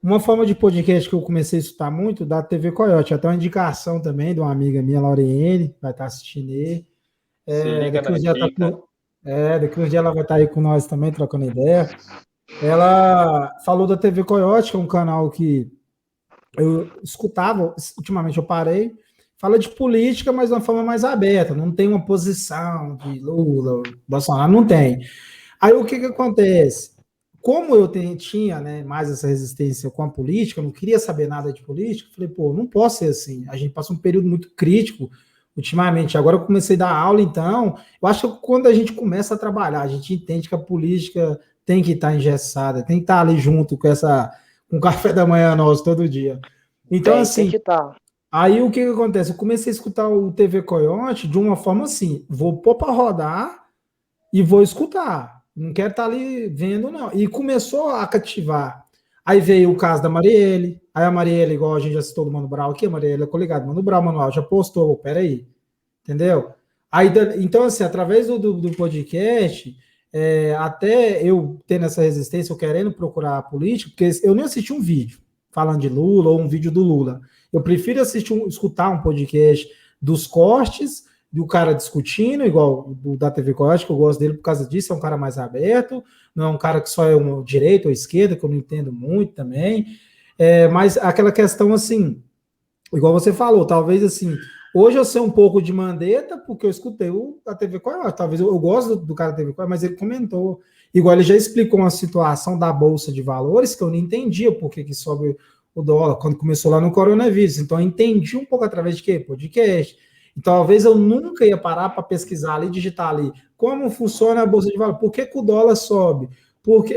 Uma forma de podcast que eu comecei a escutar muito da TV Coyote, até uma indicação também de uma amiga minha, Lauriene, vai estar assistindo aí. Se liga na dica. Daqui uns dias ela vai estar aí com nós também, trocando ideia. Ela falou da TV Coyote, que é um canal que eu escutava, ultimamente eu parei. Fala de política, mas de uma forma mais aberta, não tem uma posição de Lula, Bolsonaro, não tem. Aí o que acontece? Como eu tinha, né, mais essa resistência com a política, eu não queria saber nada de política, falei, pô, não posso ser assim. A gente passa um período muito crítico ultimamente. Agora eu comecei a dar aula, então, eu acho que quando a gente começa a trabalhar, a gente entende que a política tem que estar engessada, tem que estar ali junto com com o café da manhã nosso todo dia. Então, assim, tem que estar. Aí o que acontece? Eu comecei a escutar o TV Coyote de uma forma assim: vou pôr para rodar e vou escutar. Não quero estar ali vendo, não. E começou a cativar. Aí veio o caso da Marielle. Aí a Marielle, igual a gente já citou do Mano Brown aqui, a Marielle é coligada. Mano Brown, Manuel, já postou. Peraí. Entendeu? Aí, então, assim, através do podcast, até eu tendo essa resistência, eu querendo procurar a política, porque eu nem assisti um vídeo falando de Lula ou um vídeo do Lula. Eu prefiro escutar um podcast dos cortes, do cara discutindo, igual o da TV Corte, que eu gosto dele por causa disso, é um cara mais aberto, não é um cara que só é uma direita ou esquerda, que eu não entendo muito também. Mas aquela questão assim, igual você falou, talvez assim, hoje eu sei um pouco de Mandetta, porque eu escutei a TV Corte, talvez eu gosto do cara da TV Corte, mas ele comentou. Igual ele já explicou uma situação da Bolsa de Valores, que eu não entendia por que sobe o dólar, quando começou lá no coronavírus. Então, eu entendi um pouco através de quê? Podcast. Então, talvez eu nunca ia parar para pesquisar ali, digitar ali, como funciona a Bolsa de Valores, por que o dólar sobe,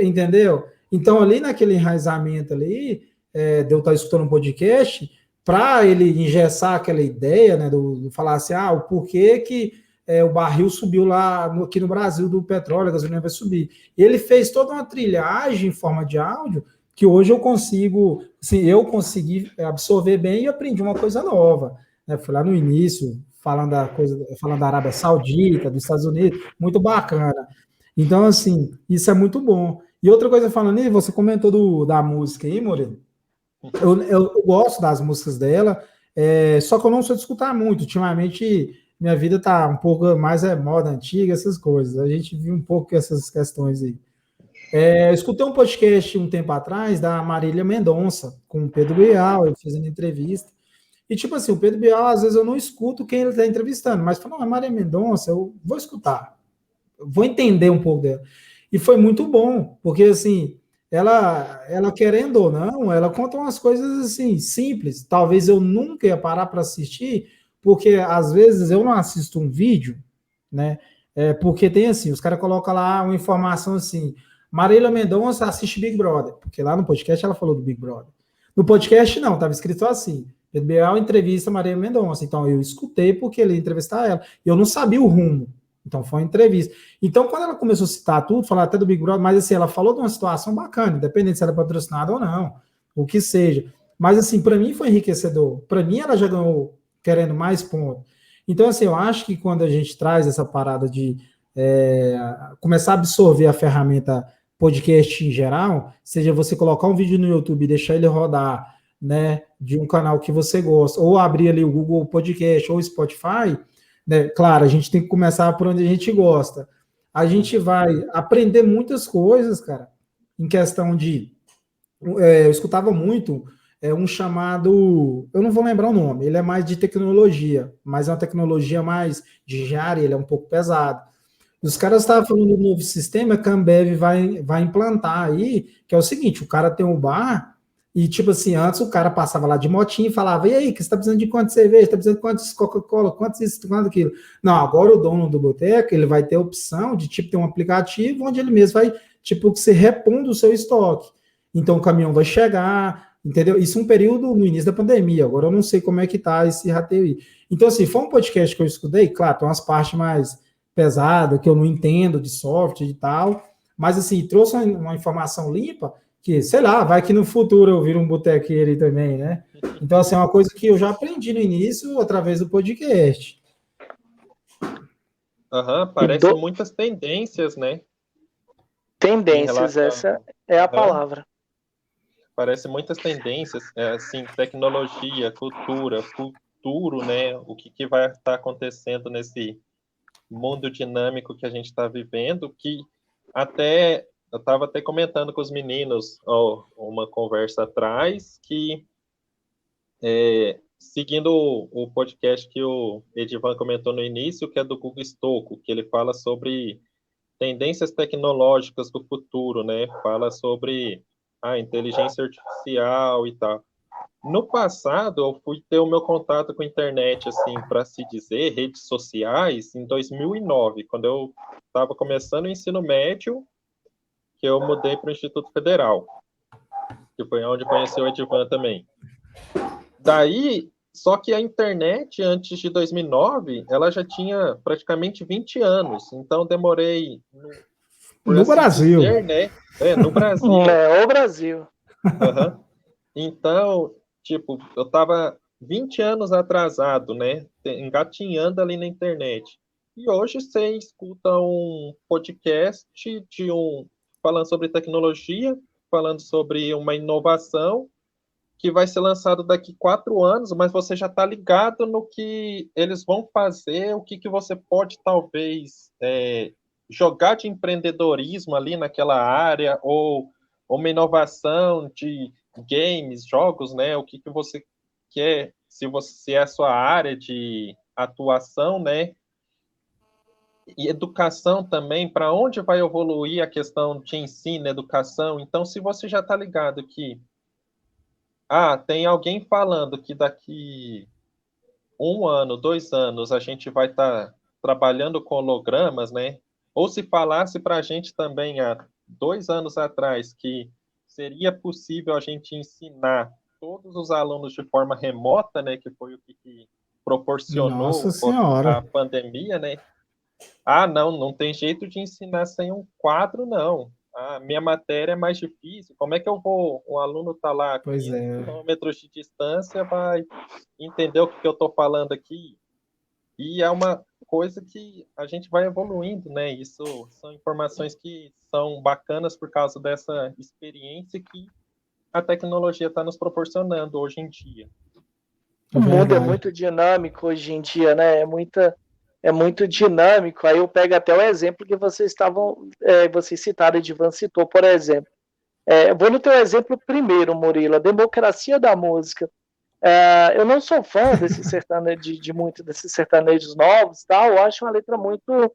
entendeu? Então, ali naquele enraizamento ali, de eu estar escutando um podcast, para ele engessar aquela ideia, né, do falar assim, o porquê que o barril subiu lá aqui no Brasil do petróleo, a gasolina vai subir. E ele fez toda uma trilhagem em forma de áudio que hoje eu consigo, assim, eu consegui absorver bem e aprendi uma coisa nova. Né? Fui lá no início, falando da Arábia Saudita, dos Estados Unidos, muito bacana. Então, assim, isso é muito bom. E outra coisa falando aí, você comentou da música aí, Moreno. Eu gosto das músicas dela, só que eu não sou de escutar muito. Ultimamente, minha vida tá um pouco mais moda antiga, essas coisas. A gente viu um pouco essas questões aí. Eu escutei um podcast um tempo atrás da Marília Mendonça, com o Pedro Bial, ele fazendo entrevista. E, tipo assim, o Pedro Bial, às vezes eu não escuto quem ele está entrevistando, mas falou, a Marília Mendonça, eu vou escutar, eu vou entender um pouco dela. E foi muito bom, porque, assim, ela querendo ou não, ela conta umas coisas, assim, simples. Talvez eu nunca ia parar para assistir, porque, às vezes, eu não assisto um vídeo, né? Porque tem, assim, os caras colocam lá uma informação, assim, Marília Mendonça assiste Big Brother, porque lá no podcast ela falou do Big Brother. No podcast, não, estava escrito assim, Pedro Bial entrevista Marília Mendonça. Então, eu escutei porque ele ia entrevistar ela. Eu não sabia o rumo. Então, foi uma entrevista. Então, quando ela começou a citar tudo, falar até do Big Brother, mas assim, ela falou de uma situação bacana, independente se ela é patrocinada ou não, o que seja. Mas, assim, para mim foi enriquecedor. Para mim, ela já ganhou querendo mais pontos. Então, assim, eu acho que quando a gente traz essa parada de começar a absorver a ferramenta podcast em geral, seja você colocar um vídeo no YouTube e deixar ele rodar né, de um canal que você gosta, ou abrir ali o Google Podcast ou o Spotify, né, claro, a gente tem que começar por onde a gente gosta. A gente vai aprender muitas coisas, cara, em questão de... eu escutava muito um chamado... Eu não vou lembrar o nome, ele é mais de tecnologia, mas é uma tecnologia mais de engenharia, ele é um pouco pesado. Os caras estavam falando do novo sistema que a Ambev vai implantar aí, que é o seguinte, o cara tem um bar e, tipo assim, antes o cara passava lá de motinho e falava, e aí, que você tá precisando de quanto cerveja? Tá precisando de quantos Coca-Cola? Quantos isso, quanto aquilo? Não, agora o dono do boteco, ele vai ter a opção de, tipo, ter um aplicativo onde ele mesmo vai, tipo, que você repondo o seu estoque. Então, o caminhão vai chegar, entendeu? Isso um período no início da pandemia, agora eu não sei como é que tá esse rateio aí. Então, assim, foi um podcast que eu escutei, claro, tem umas partes mais pesada, que eu não entendo de software e tal, mas assim, trouxe uma informação limpa que, sei lá, vai que no futuro eu viro um botequeiro aí também, né? Então, assim, é uma coisa que eu já aprendi no início através do podcast. Parece muitas tendências, né? Tendências, essa é a palavra. Parece muitas tendências, assim, tecnologia, cultura, futuro, né? O que vai estar acontecendo nesse mundo dinâmico que a gente está vivendo, que até eu estava até comentando com os meninos uma conversa atrás, que seguindo o podcast que o Edivan comentou no início, que é do Google Stocco, que ele fala sobre tendências tecnológicas do futuro, né? Fala sobre a inteligência artificial e tal. No passado, eu fui ter o meu contato com a internet, assim, para se dizer, redes sociais, em 2009, quando eu estava começando o ensino médio, que eu mudei para o Instituto Federal, que foi onde conheci o Edivan também. Daí, só que a internet, antes de 2009, ela já tinha praticamente 20 anos, então demorei... No assim Brasil. Dizer, né? No Brasil. O Brasil. Então, tipo, eu estava 20 anos atrasado, né? Engatinhando ali na internet. E hoje você escuta um podcast falando sobre tecnologia, falando sobre uma inovação que vai ser lançado daqui 4 anos, mas você já está ligado no que eles vão fazer, o que você pode talvez jogar de empreendedorismo ali naquela área, ou uma inovação de games, jogos, né? O que você quer, se é a sua área de atuação, né? E educação também, para onde vai evoluir a questão de ensino, educação. Então, se você já está ligado que tem alguém falando que daqui 1 ano, 2 anos, a gente vai estar trabalhando com hologramas, né? Ou se falasse para a gente também há 2 anos atrás que seria possível a gente ensinar todos os alunos de forma remota, né? Que foi o que proporcionou a pandemia, né? Não tem jeito de ensinar sem um quadro, não. Minha matéria é mais difícil. Como é que um aluno está lá a 500 quilômetros de distância, vai entender o que eu estou falando aqui? E é uma coisa que a gente vai evoluindo, né? Isso são informações que são bacanas por causa dessa experiência que a tecnologia está nos proporcionando hoje em dia. O mundo é muito dinâmico hoje em dia, né? É muito dinâmico. Aí eu pego até o exemplo que vocês citaram, Edivan citou, por exemplo. Vou no teu exemplo primeiro, Murilo, a democracia da música. Eu não sou fã desse sertanejo, de muito desses sertanejos novos, tal. Eu acho uma letra muito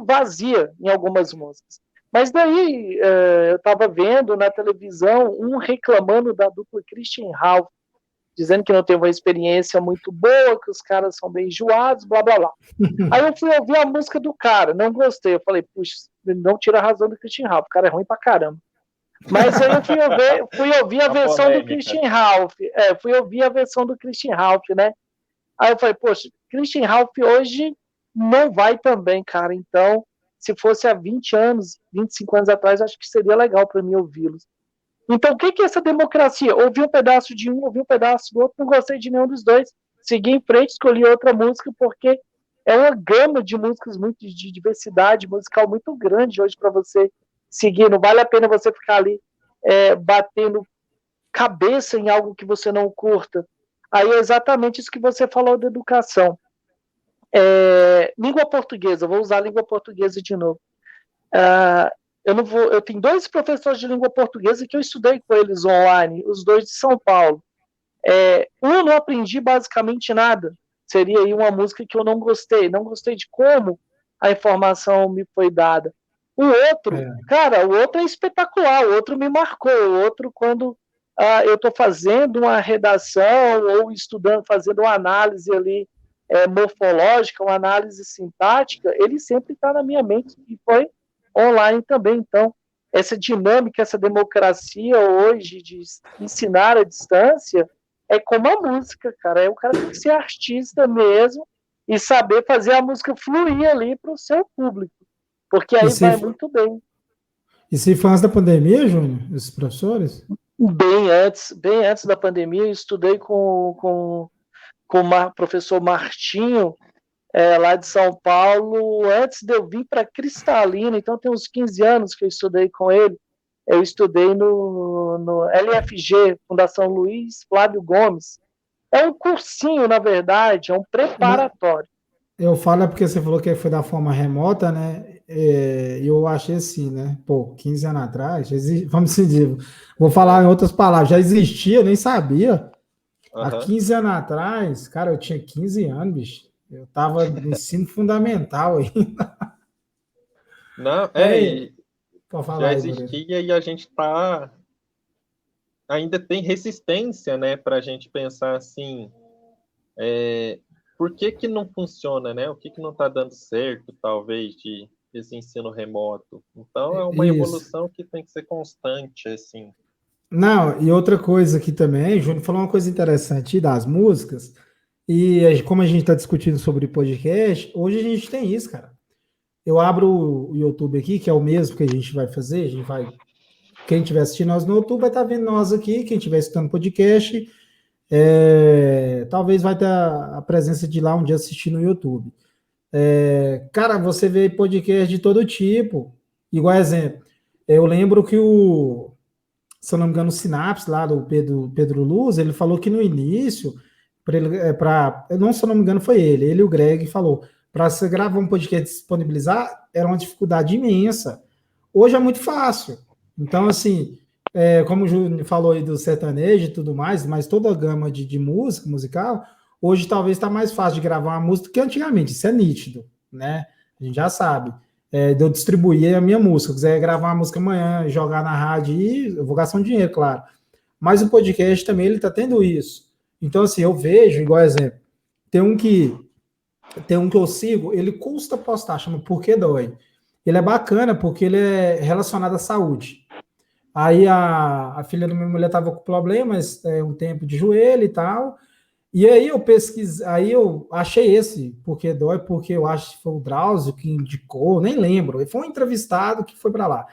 vazia em algumas músicas. Mas daí eu estava vendo na televisão um reclamando da dupla Christian Ralph, dizendo que não teve uma experiência muito boa, que os caras são bem enjoados, blá, blá, blá. Aí eu fui ouvir a música do cara, não gostei. Eu falei, puxa, não tira a razão do Christian Ralph, o cara é ruim pra caramba. Mas aí eu fui ouvir a versão do Christian Ralph. Fui ouvir a versão do Christian Ralph, né? Aí eu falei, poxa, Christian Ralph hoje não vai também, cara. Então, se fosse há 20 anos, 25 anos atrás, acho que seria legal para mim ouvi-los. Então, o que é essa democracia? Ouvi um pedaço de um, ouvi um pedaço do outro, não gostei de nenhum dos dois. Segui em frente, escolhi outra música, porque é uma gama de músicas muito de diversidade musical muito grande hoje para você seguir. Não vale a pena você ficar ali batendo cabeça em algo que você não curta. Aí é exatamente isso que você falou da educação. Língua portuguesa, vou usar a língua portuguesa de novo. Eu tenho 2 professores de língua portuguesa que eu estudei com eles online, os 2 de São Paulo. Eu não aprendi basicamente nada. Seria aí uma música que eu não gostei de como a informação me foi dada. O outro, cara, o outro é espetacular, o outro me marcou, o outro quando eu estou fazendo uma redação ou estudando, fazendo uma análise ali morfológica, uma análise sintática, ele sempre está na minha mente e foi online também. Então, essa dinâmica, essa democracia hoje de ensinar à distância é como a música, cara. O cara tem que ser artista mesmo e saber fazer a música fluir ali para o seu público, porque aí vai muito bem. E se foi antes da pandemia, Júnior, esses professores? Bem antes da pandemia, eu estudei com o professor Martinho, lá de São Paulo, antes de eu vir para Cristalina, então tem uns 15 anos que eu estudei com ele. Eu estudei no LFG, Fundação Luiz Flávio Gomes. É um cursinho, na verdade, é um preparatório. Eu falo porque você falou que foi da forma remota, né? Eu achei assim, né? 15 anos atrás, vamos dizer, vou falar em outras palavras, já existia, eu nem sabia. Há 15 anos atrás, cara, eu tinha 15 anos, bicho. Eu tava no ensino fundamental ainda. Não, já existia e a gente ainda tem resistência, né, para a gente pensar assim, por que não funciona, né? O que não está dando certo, talvez, desse ensino remoto? Então, é uma evolução que tem que ser constante, assim. Não, e outra coisa aqui também, Júnior falou uma coisa interessante das músicas, e como a gente está discutindo sobre podcast, hoje a gente tem isso, cara. Eu abro o YouTube aqui, que é o mesmo que a gente vai fazer, quem estiver assistindo nós no YouTube vai estar vendo nós aqui, quem estiver escutando podcast, talvez vai ter a presença de lá um dia assistir no YouTube. Cara, você vê podcast de todo tipo, igual exemplo, eu lembro que se eu não me engano, o Sinapse lá do Pedro Luz, ele falou que no início, não, se eu não me engano, foi ele e o Greg falou, para você gravar um podcast e disponibilizar, era uma dificuldade imensa. Hoje é muito fácil. Então, assim, como o Júnior falou aí do sertanejo e tudo mais, mas toda a gama de música musical, hoje talvez está mais fácil de gravar uma música que antigamente, isso é nítido, né? A gente já sabe. De eu distribuir a minha música. Se quiser gravar uma música amanhã, jogar na rádio, eu vou gastar um dinheiro, claro. Mas o podcast também, ele tá tendo isso. Então, assim, eu vejo, igual exemplo, tem um que eu sigo, ele custa postar, chama Por Que Dói. Ele é bacana porque ele é relacionado à saúde. Aí a filha da minha mulher tava com problemas, um tempo de joelho e tal, e aí eu pesquisei, aí eu achei esse Porque Dói, porque eu acho que foi o Drauzio que indicou, nem lembro, foi um entrevistado que foi para lá.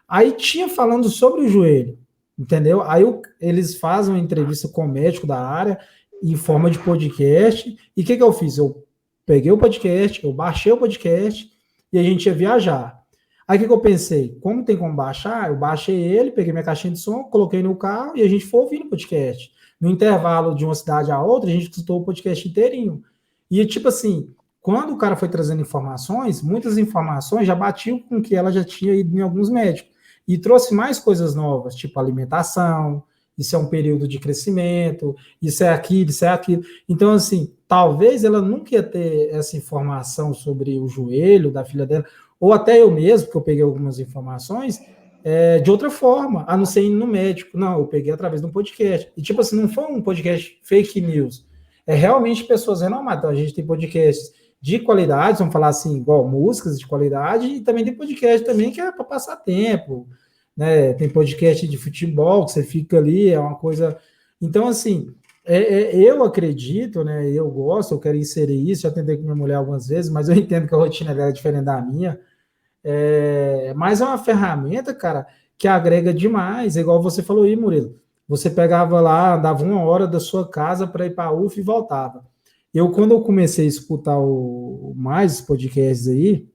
Aí tinha falando sobre o joelho, entendeu? Aí eles fazem uma entrevista com o médico da área, em forma de podcast, e o que eu fiz? Eu peguei o podcast, eu baixei o podcast, e a gente ia viajar. Aí o que eu pensei? Como tem como baixar, eu baixei ele, peguei minha caixinha de som, coloquei no carro, e a gente foi ouvindo o podcast. No intervalo de uma cidade a outra, a gente escutou o podcast inteirinho. E, tipo assim, quando o cara foi trazendo informações, muitas informações já batiam com que ela já tinha ido em alguns médicos. E trouxe mais coisas novas, tipo alimentação, isso é um período de crescimento, isso é aquilo, isso é aquilo. Então, assim, talvez ela nunca ia ter essa informação sobre o joelho da filha dela, ou até eu mesmo, porque eu peguei algumas informações, de outra forma, a não ser indo no médico. Não, eu peguei através de um podcast. E, tipo assim, não foi um podcast fake news. É realmente pessoas renomadas. Então, a gente tem podcasts de qualidade, vamos falar assim, igual músicas de qualidade, e também tem podcast também que é para passar tempo, né? Tem podcast de futebol, que você fica ali, é uma coisa... Então, assim, eu acredito, né? Eu gosto, eu quero inserir isso, já tentei com minha mulher algumas vezes, mas eu entendo que a rotina dela é diferente da minha. Mas é uma ferramenta, cara, que agrega demais, igual você falou aí, Murilo. Você pegava lá, dava 1 hora da sua casa para ir para a UF e voltava. Quando eu comecei a escutar mais podcasts aí,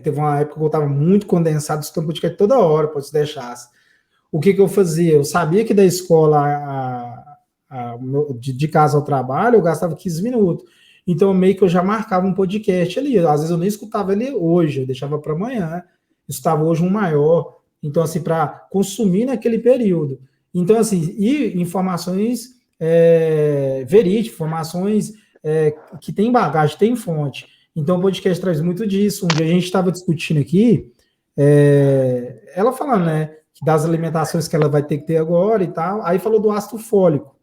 teve uma época que eu estava muito condensado, escutando podcast toda hora, pode se deixar. o que eu fazia? Eu sabia que da escola de casa ao trabalho eu gastava 15 minutos. Então, meio que eu já marcava um podcast ali. Às vezes eu nem escutava ele hoje, eu deixava para amanhã. Escutava hoje um maior. Então, assim, para consumir naquele período. Então, assim, e informações verídicas, informações que tem bagagem, tem fonte. Então, o podcast traz muito disso. Um dia a gente estava discutindo aqui, ela falando, né, das alimentações que ela vai ter que ter agora e tal. Aí falou do ácido fólico.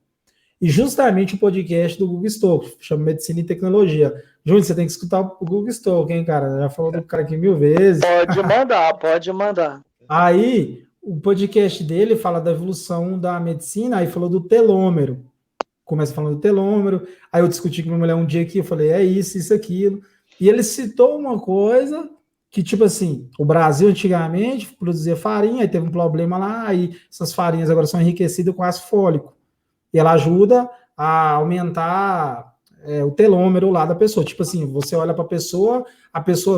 E justamente o podcast do Google Stokes, chama Medicina e Tecnologia. Júnior, você tem que escutar o Google Stokes, hein, cara? Já falou do cara aqui 1000 vezes. Pode mandar, pode mandar. Aí, o podcast dele fala da evolução da medicina, aí falou do telômero. Começa falando do telômero, aí eu discuti com minha mulher um dia aqui, eu falei, é isso, aquilo. E ele citou uma coisa que, tipo assim, o Brasil antigamente produzia farinha, aí teve um problema lá, aí essas farinhas agora são enriquecidas com ácido fólico. E ela ajuda a aumentar o telômero lá da pessoa. Tipo assim, você olha para a pessoa,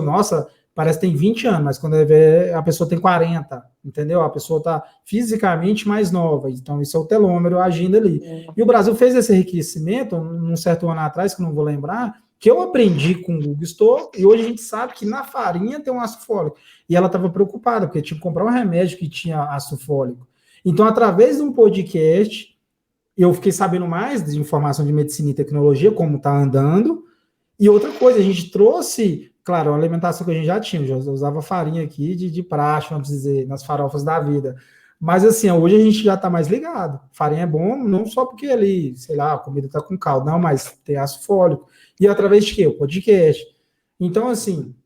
nossa, parece que tem 20 anos, mas quando vê, a pessoa tem 40, entendeu? A pessoa está fisicamente mais nova. Então, isso é o telômero agindo ali. E o Brasil fez esse enriquecimento, num certo ano atrás, que não vou lembrar, que eu aprendi com o Google Store, e hoje a gente sabe que na farinha tem um ácido fólico. E ela estava preocupada, porque tinha que comprar um remédio que tinha ácido fólico. Então, através de um podcast, eu fiquei sabendo mais de informação de medicina e tecnologia, como está andando. E outra coisa, a gente trouxe, claro, a alimentação que a gente já tinha, eu já usava farinha aqui de praxe, vamos dizer, nas farofas da vida. Mas assim, hoje a gente já está mais ligado. Farinha é bom, não só porque ali, sei lá, a comida está com caldo, não, mas tem ácido fólico. E através de quê? O podcast. Então, assim,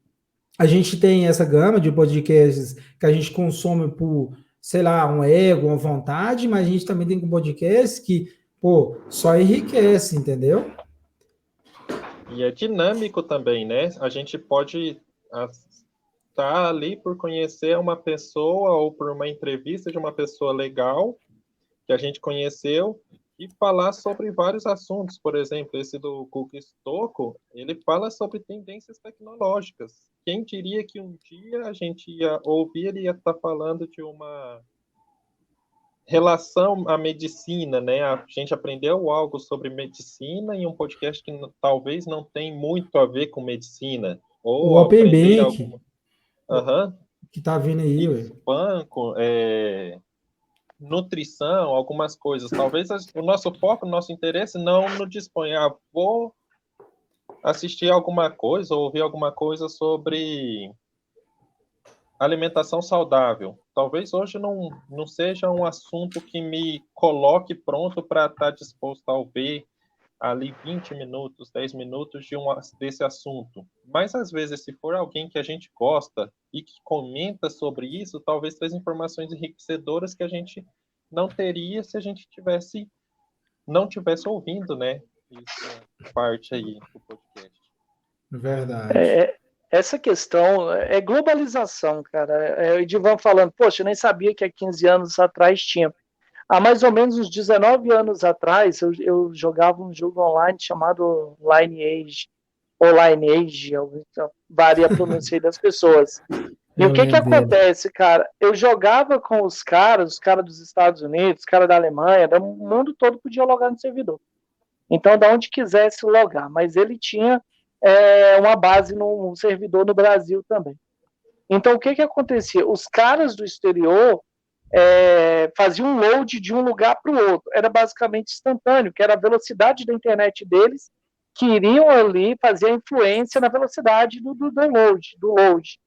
a gente tem essa gama de podcasts que a gente consome por, sei lá, um ego, uma vontade, mas a gente também tem podcasts que, pô, só enriquece, entendeu? E é dinâmico também, né? A gente pode estar ali por conhecer uma pessoa ou por uma entrevista de uma pessoa legal que a gente conheceu e falar sobre vários assuntos. Por exemplo, esse do Google Stocco, ele fala sobre tendências tecnológicas. Quem diria que um dia a gente ia ouvir, ele ia estar falando de uma relação à medicina, né? A gente aprendeu algo sobre medicina em um podcast que talvez não tem muito a ver com medicina. Ou O Open aprender Bank, alguma... que tá vindo aí, ué. Banco, nutrição, algumas coisas. Talvez o nosso foco, o nosso interesse não no dispõe. Vou assistir alguma coisa ou ouvir alguma coisa sobre alimentação saudável. Talvez hoje não seja um assunto que me coloque pronto para estar disposto a ouvir ali 20 minutos, 10 minutos desse assunto. Mas, às vezes, se for alguém que a gente gosta e que comenta sobre isso, talvez traz informações enriquecedoras que a gente não teria se a gente não tivesse ouvindo, né? Essa parte aí do podcast. Verdade. Essa questão é globalização, cara. O Edivan falando, poxa, eu nem sabia que há 15 anos atrás tinha. Há mais ou menos uns 19 anos atrás, eu jogava um jogo online chamado Lineage, ou Lineage, varia a pronúncia das pessoas. E o que acontece, cara? Eu jogava com os caras dos Estados Unidos, os caras da Alemanha, do mundo todo podia logar no servidor. Então, da onde quisesse logar. Mas ele tinha uma base num servidor no Brasil também. Então, o que acontecia? Os caras do exterior faziam um load de um lugar para o outro. Era basicamente instantâneo, que era a velocidade da internet deles, que iriam ali fazer a influência na velocidade do load.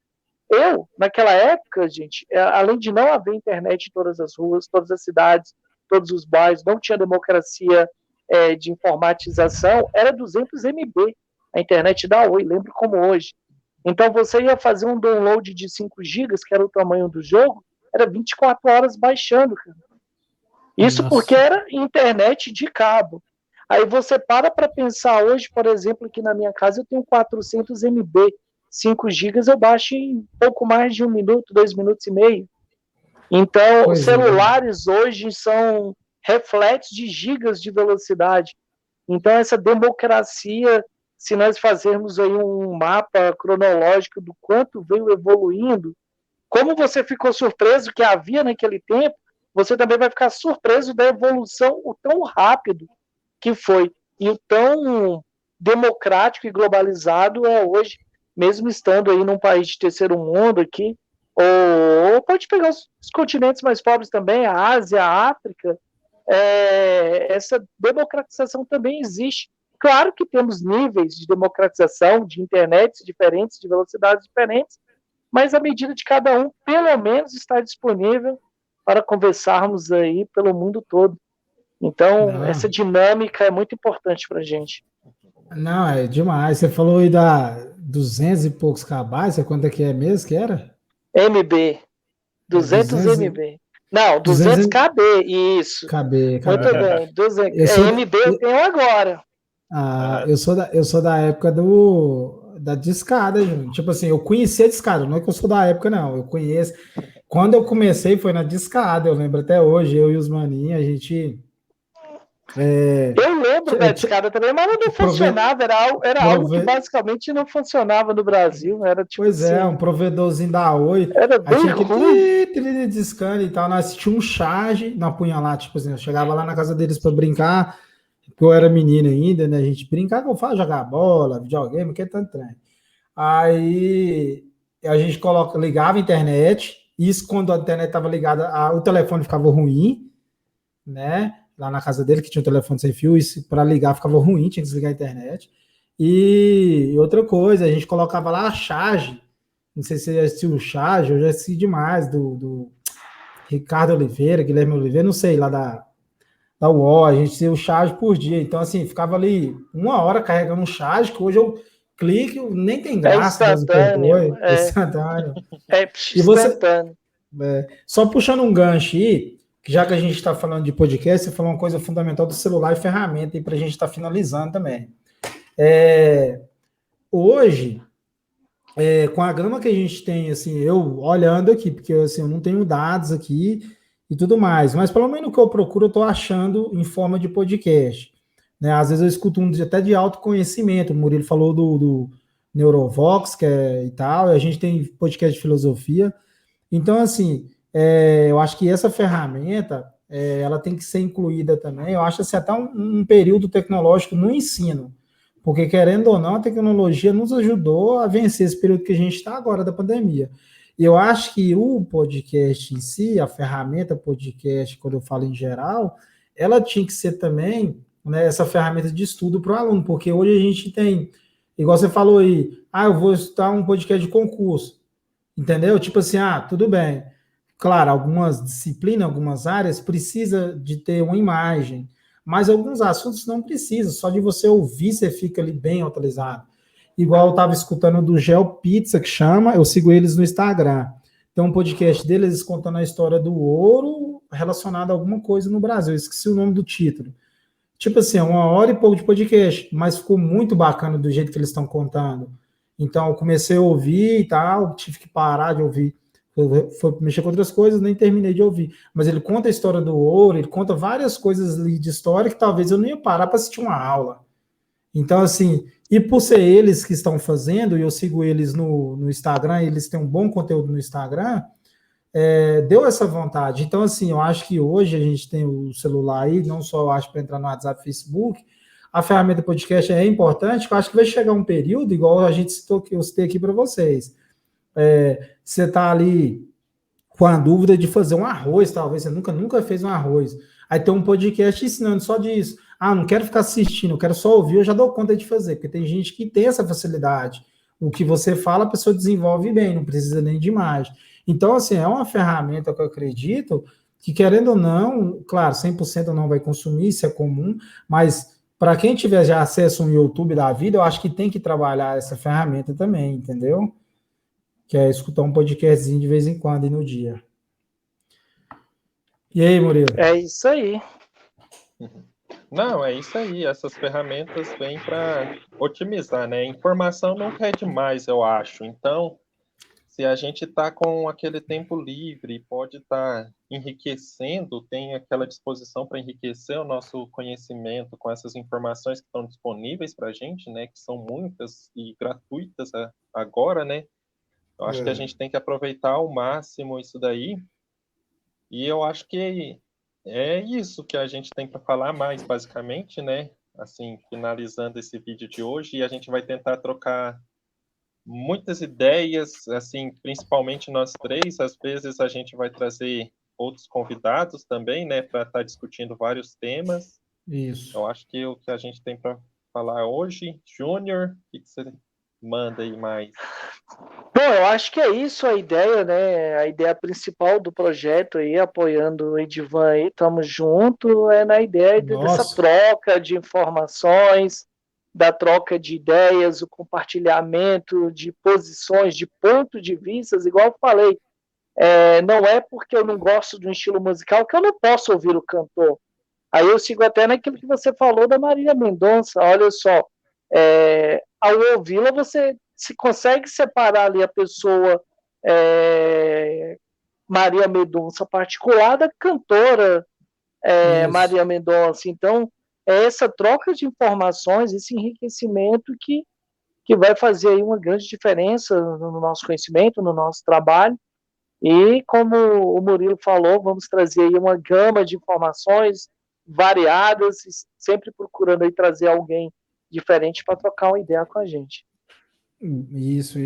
Eu, naquela época, gente, além de não haver internet em todas as ruas, todas as cidades, todos os bairros, não tinha democracia de informatização, era 200 MB a internet da Oi, lembro como hoje. Então você ia fazer um download de 5 GB, que era o tamanho do jogo, era 24 horas baixando, cara. Isso Nossa. Porque era internet de cabo. Aí você para pensar hoje, por exemplo, aqui na minha casa eu tenho 400 MB, 5 GB eu baixo em pouco mais de 1 minuto, 2 minutos e meio. Então, os celulares hoje são reflexos de gigas de velocidade. Então, essa democracia, se nós fazermos aí um mapa cronológico do quanto veio evoluindo, como você ficou surpreso que havia naquele tempo, você também vai ficar surpreso da evolução, o tão rápido que foi, e o tão democrático e globalizado é hoje, mesmo estando aí num país de terceiro mundo aqui, ou pode pegar os continentes mais pobres também, a Ásia, a África, essa democratização também existe. Claro que temos níveis de democratização, de internet diferentes, de velocidades diferentes, mas a medida de cada um, pelo menos, está disponível para conversarmos aí pelo mundo todo. Então, essa dinâmica é muito importante para a gente. Não, é demais. Você falou aí da 200 e poucos kbytes, quanto é que é mesmo que era? MB, 200 200, MB. Não, 200 200 KB, isso. KB, Muito KB. bem, 200, Eu sou, MB eu tenho agora. eu sou da época da discada, gente. Tipo assim, eu conheci a discada, não é que eu sou da época, não. Eu conheço. Quando eu comecei foi na discada, eu lembro até hoje, eu e os maninhos, a gente. Eu lembro da discada também, mas ela não funcionava, era algo que basicamente não funcionava no Brasil, era tipo pois é, assim, um provedorzinho da Oi, era aí bem tinha ruim. aquele discando e tal, nós tinha um charge na punha lá, tipo assim, eu chegava lá na casa deles para brincar, porque eu era menino ainda, né, a gente brincava, eu falo, jogar bola, videogame, que é tanto trem. Aí a gente ligava a internet, isso quando a internet estava ligada, o telefone ficava ruim, né? Lá na casa dele, que tinha um telefone sem fio, isso para ligar ficava ruim, tinha que desligar a internet. E outra coisa, a gente colocava lá a charge. Não sei se você já assistiu o charge, eu já assisti demais, do Ricardo Oliveira, Guilherme Oliveira, não sei, lá da UOL, a gente tinha o charge por dia. Então, assim, ficava ali 1 hora carregando um charge, que hoje eu clico, nem tem É graça, Deus me instantâneo, perdoe, instantâneo. é E você, instantâneo. só puxando um gancho aí, já que a gente está falando de podcast, você falou uma coisa fundamental do celular e ferramenta, para a gente estar finalizando também. Hoje, com a grama que a gente tem, assim, eu olhando aqui, porque assim, eu não tenho dados aqui e tudo mais, mas pelo menos o que eu procuro, eu estou achando em forma de podcast. Né? Às vezes eu escuto até de autoconhecimento, o Murilo falou do Neurovox, que e tal, e a gente tem podcast de filosofia. Então, assim, eu acho que essa ferramenta, ela tem que ser incluída também, eu acho assim, até um período tecnológico no ensino, porque, querendo ou não, a tecnologia nos ajudou a vencer esse período que a gente está agora da pandemia. E eu acho que o podcast em si, a ferramenta podcast, quando eu falo em geral, ela tinha que ser também, né, essa ferramenta de estudo para o aluno, porque hoje a gente tem, igual você falou aí, eu vou estudar um podcast de concurso. Entendeu? Tipo assim, tudo bem. Claro, algumas disciplinas, algumas áreas precisa de ter uma imagem, mas alguns assuntos não precisa, só de você ouvir você fica ali bem atualizado. Igual eu estava escutando do Gel Pizza, que chama, eu sigo eles no Instagram. Tem um podcast deles contando a história do ouro relacionado a alguma coisa no Brasil. Eu esqueci o nome do título. Tipo assim, 1 hora e pouco de podcast, mas ficou muito bacana do jeito que eles estão contando. Então, eu comecei a ouvir e tal, tive que parar de ouvir. Foi mexer com outras coisas, nem terminei de ouvir. Mas ele conta a história do ouro, ele conta várias coisas ali de história que talvez eu não ia parar para assistir uma aula. Então, assim, e por ser eles que estão fazendo, e eu sigo eles no Instagram, eles têm um bom conteúdo no Instagram, deu essa vontade. Então, assim, eu acho que hoje a gente tem o celular aí, não só eu acho para entrar no WhatsApp, Facebook, a ferramenta podcast é importante, que eu acho que vai chegar um período, igual a gente citou, que eu citei aqui para vocês. Você está ali com a dúvida de fazer um arroz, talvez você nunca fez um arroz. Aí tem um podcast ensinando só disso. Não quero ficar assistindo, eu quero só ouvir, eu já dou conta de fazer, porque tem gente que tem essa facilidade. O que você fala, a pessoa desenvolve bem, não precisa nem de imagem. Então, assim, é uma ferramenta que eu acredito que, querendo ou não, claro, 100% não vai consumir, isso é comum, mas para quem tiver já acesso ao YouTube da vida, eu acho que tem que trabalhar essa ferramenta também, entendeu? Que é escutar um podcastzinho de vez em quando e no dia. E aí, Murilo? É isso aí. Não, é isso aí. Essas ferramentas vêm para otimizar, né? Informação nunca é demais, eu acho. Então, se a gente está com aquele tempo livre, pode estar enriquecendo, tem aquela disposição para enriquecer o nosso conhecimento com essas informações que estão disponíveis para a gente, né? Que são muitas e gratuitas agora, né? Eu acho que a gente tem que aproveitar ao máximo isso daí E eu acho que é isso que a gente tem para falar mais, basicamente, né? Assim, finalizando esse vídeo de hoje, e a gente vai tentar trocar muitas ideias, assim, principalmente nós três. Às vezes a gente vai trazer outros convidados também, né, para estar discutindo vários temas. Isso. Eu acho que o que a gente tem para falar hoje, Júnior, o que você manda aí mais? Bom, eu acho que é isso a ideia, né? A ideia principal do projeto aí, apoiando o Edivan aí, estamos juntos, é na ideia dessa Nossa, troca de informações, da troca de ideias, o compartilhamento de posições, de pontos de vista, igual eu falei, não é porque eu não gosto de um estilo musical que eu não posso ouvir o cantor. Aí eu sigo até naquilo que você falou da Marília Mendonça. Olha só, ao ouvi-la, você se consegue separar ali a pessoa Maria Mendonça particular da cantora isso. Maria Mendonça. Então, é essa troca de informações, esse enriquecimento que vai fazer aí uma grande diferença no nosso conhecimento, no nosso trabalho. E, como o Murilo falou, vamos trazer aí uma gama de informações variadas, sempre procurando aí trazer alguém diferente para trocar uma ideia com a gente. Isso.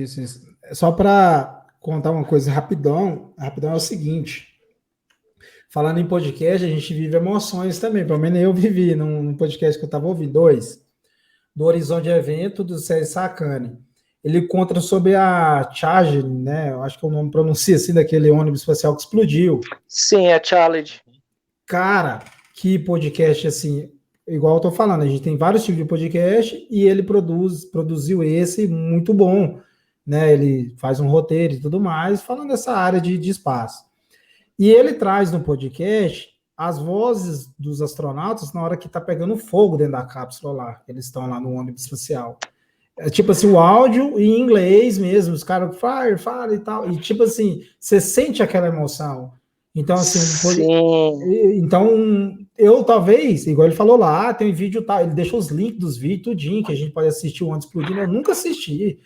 Só para contar uma coisa rapidão é o seguinte. Falando em podcast, a gente vive emoções também. Pelo menos eu vivi num podcast que eu estava ouvindo, 2, do Horizonte Evento, do César Sacani. Ele conta sobre a Charge, né? Eu acho que o nome pronuncia assim, daquele ônibus espacial que explodiu. Sim, é challenge. Cara, que podcast assim, igual eu tô falando, a gente tem vários tipos de podcast e ele produziu esse muito bom, né? Ele faz um roteiro e tudo mais, falando dessa área de espaço. E ele traz no podcast as vozes dos astronautas na hora que tá pegando fogo dentro da cápsula lá, eles estão lá no ônibus espacial. É tipo assim, o áudio em inglês mesmo, os caras fala e tal, e tipo assim, você sente aquela emoção. Então, assim, então eu talvez, igual ele falou lá, tem um vídeo tal, ele deixou os links dos vídeos, tudinho, que a gente pode assistir o Antes Explodindo, eu nunca assisti.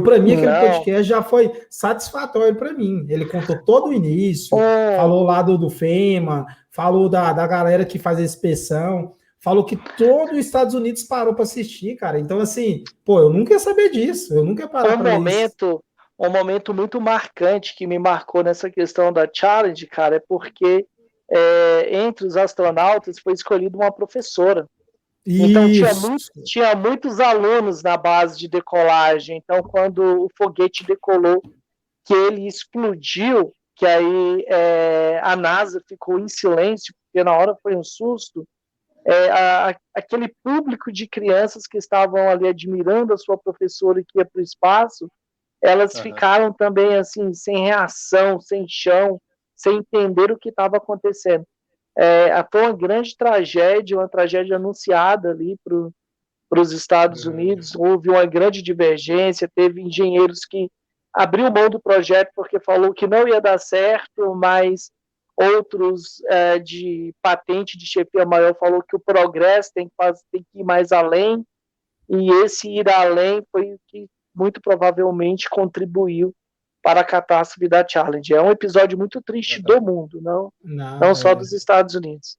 Para mim, aquele podcast já foi satisfatório para mim. Ele contou todo o início, falou lá do FEMA, falou da galera que faz a inspeção, falou que todo os Estados Unidos parou para assistir, cara. Então, assim, eu nunca ia saber disso, eu nunca ia parar para isso. Um momento muito marcante que me marcou nessa questão da Challenge, cara, é porque entre os astronautas foi escolhida uma professora. Então tinha muitos alunos na base de decolagem. Então, quando o foguete decolou, que ele explodiu, que aí a NASA ficou em silêncio, porque na hora foi um susto, aquele público de crianças que estavam ali admirando a sua professora que ia para o espaço, elas ficaram também assim, sem reação, sem chão, sem entender o que estava acontecendo. Foi uma grande tragédia, uma tragédia anunciada ali para os Estados Unidos. Houve uma grande divergência, teve engenheiros que abriu mão do projeto porque falou que não ia dar certo, mas outros de patente de chefia maior falou que o progresso tem que ir mais além, e esse ir além foi o que muito provavelmente contribuiu para a catástrofe da Challenge. É um episódio muito triste do mundo, não só dos Estados Unidos.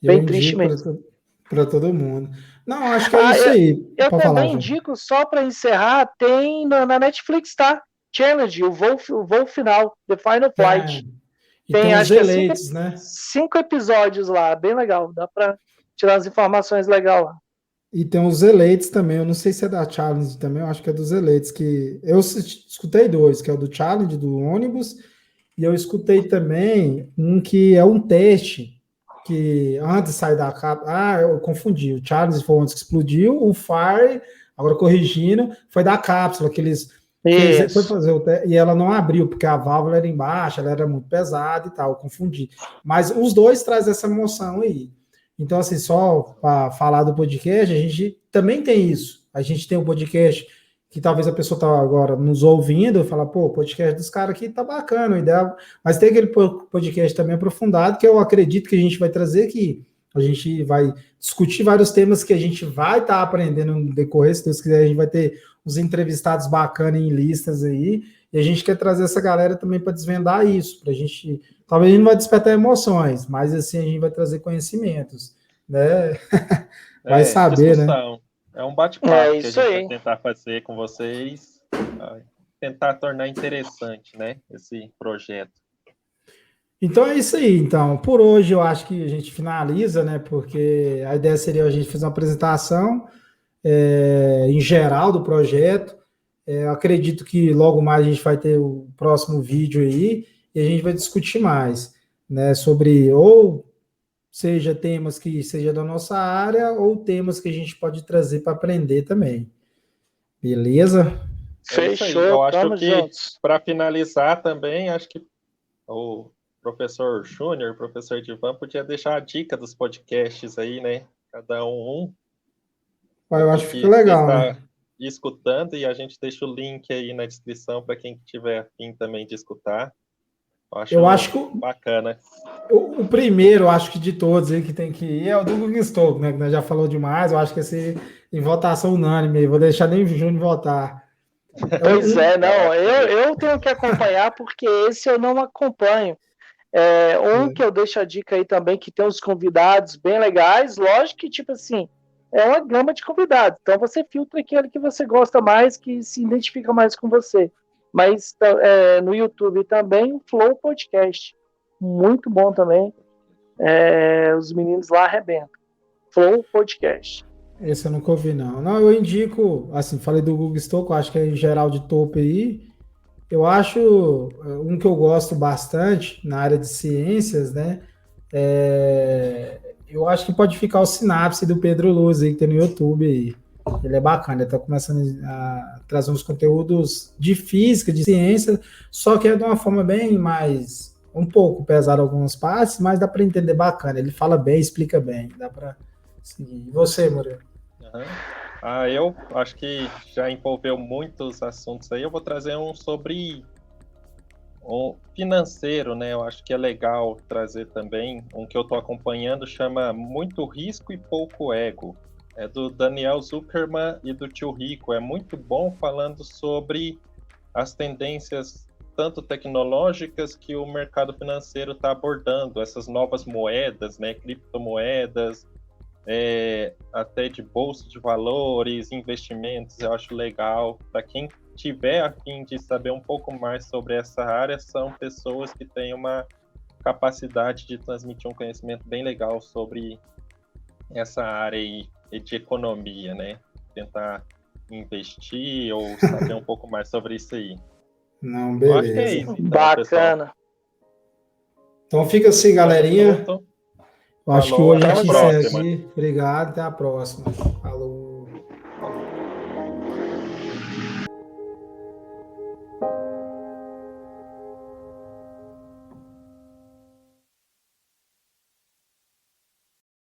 Bem triste mesmo. Para todo mundo. Não, acho que é isso aí. Eu também indico, só para encerrar, tem na Netflix, tá? Challenge, o voo final, The Final Flight. Tem acho eleitos, que 5 episódios lá, bem legal. Dá para tirar as informações legais lá. E tem os eleitos também, eu não sei se é da Challenge também, eu acho que é dos eleitos, que eu escutei 2, que é o do Challenge, do ônibus, e eu escutei também um que é um teste, que antes de sair da cápsula, eu confundi, o Challenge foi onde explodiu, o Fire, agora corrigindo, foi da cápsula, que eles foi fazer o teste, e ela não abriu, porque a válvula era embaixo, ela era muito pesada e tal, eu confundi. Mas os dois trazem essa emoção aí. Então, assim, só para falar do podcast, a gente também tem isso. A gente tem um podcast que talvez a pessoa está agora nos ouvindo e fala, o podcast dos caras aqui tá bacana, ideal. Mas tem aquele podcast também aprofundado que eu acredito que a gente vai trazer, que a gente vai discutir vários temas que a gente vai estar aprendendo no decorrer, se Deus quiser, a gente vai ter uns entrevistados bacanas em listas aí. E a gente quer trazer essa galera também para desvendar isso, para a gente. Talvez a gente não vai despertar emoções, mas assim a gente vai trazer conhecimentos, né? Vai saber, né? Discussão. É um bate-papo que a isso gente aí. vai tentar fazer com vocês, tentar tornar interessante, né, esse projeto. Então é isso aí. Então, por hoje eu acho que a gente finaliza, né? Porque a ideia seria a gente fazer uma apresentação em geral do projeto. Eu acredito que logo mais a gente vai ter o próximo vídeo aí e a gente vai discutir mais, né? Sobre ou seja temas que seja da nossa área ou temas que a gente pode trazer para aprender também. Beleza? Fechou. Eu acho que para finalizar também, acho que o professor Júnior, o professor Edivan, podia deixar a dica dos podcasts aí, né? Cada um. Eu acho que fica legal, né? Escutando, e a gente deixa o link aí na descrição para quem tiver afim também de escutar. Eu acho que bacana. O primeiro, acho que de todos aí que tem que ir é o do Google Stoke, né? Que nós já falou demais. Eu acho que esse em votação unânime. Vou deixar nem o Júnior votar. Pois é, não. Eu tenho que acompanhar porque esse eu não acompanho. Que eu deixo a dica aí também, que tem uns convidados bem legais. Lógico que, tipo assim, é uma gama de convidados. Então você filtra aquele que você gosta mais, que se identifica mais com você. Mas no YouTube também o Flow Podcast. Muito bom também. Os meninos lá arrebentam. Flow Podcast. Esse eu nunca ouvi, não. Não, eu indico, assim, falei do Google Stoke, eu acho que é em geral de topo aí. Eu acho um que eu gosto bastante na área de ciências, né? Eu acho que pode ficar o Sinapse do Pedro Luz aí, que tem no YouTube aí. Ele é bacana, ele tá começando a trazer uns conteúdos de física, de ciência, só que é de uma forma bem mais, um pouco pesado algumas partes, mas dá para entender bacana. Ele fala bem, explica bem, dá para seguir. E você, Murilo? Eu acho que já envolveu muitos assuntos aí. Eu vou trazer um sobre o financeiro, né? Eu acho que é legal trazer também. Um que eu estou acompanhando chama Muito Risco e Pouco Ego. É do Daniel Zuckerman e do Tio Rico. É muito bom falando sobre as tendências tanto tecnológicas que o mercado financeiro está abordando, essas novas moedas, né? Criptomoedas, até de bolsa de valores, investimentos. Eu acho legal. Para quem tiver a fim de saber um pouco mais sobre essa área, são pessoas que têm uma capacidade de transmitir um conhecimento bem legal sobre essa área aí de economia, né? Tentar investir ou saber um pouco mais sobre isso aí. Não, beleza. Eu acho que é isso, então, bacana. Pessoal. Então fica assim, galerinha. Eu acho que hoje a gente encerra próxima. aqui. Obrigado, até a próxima. Falou.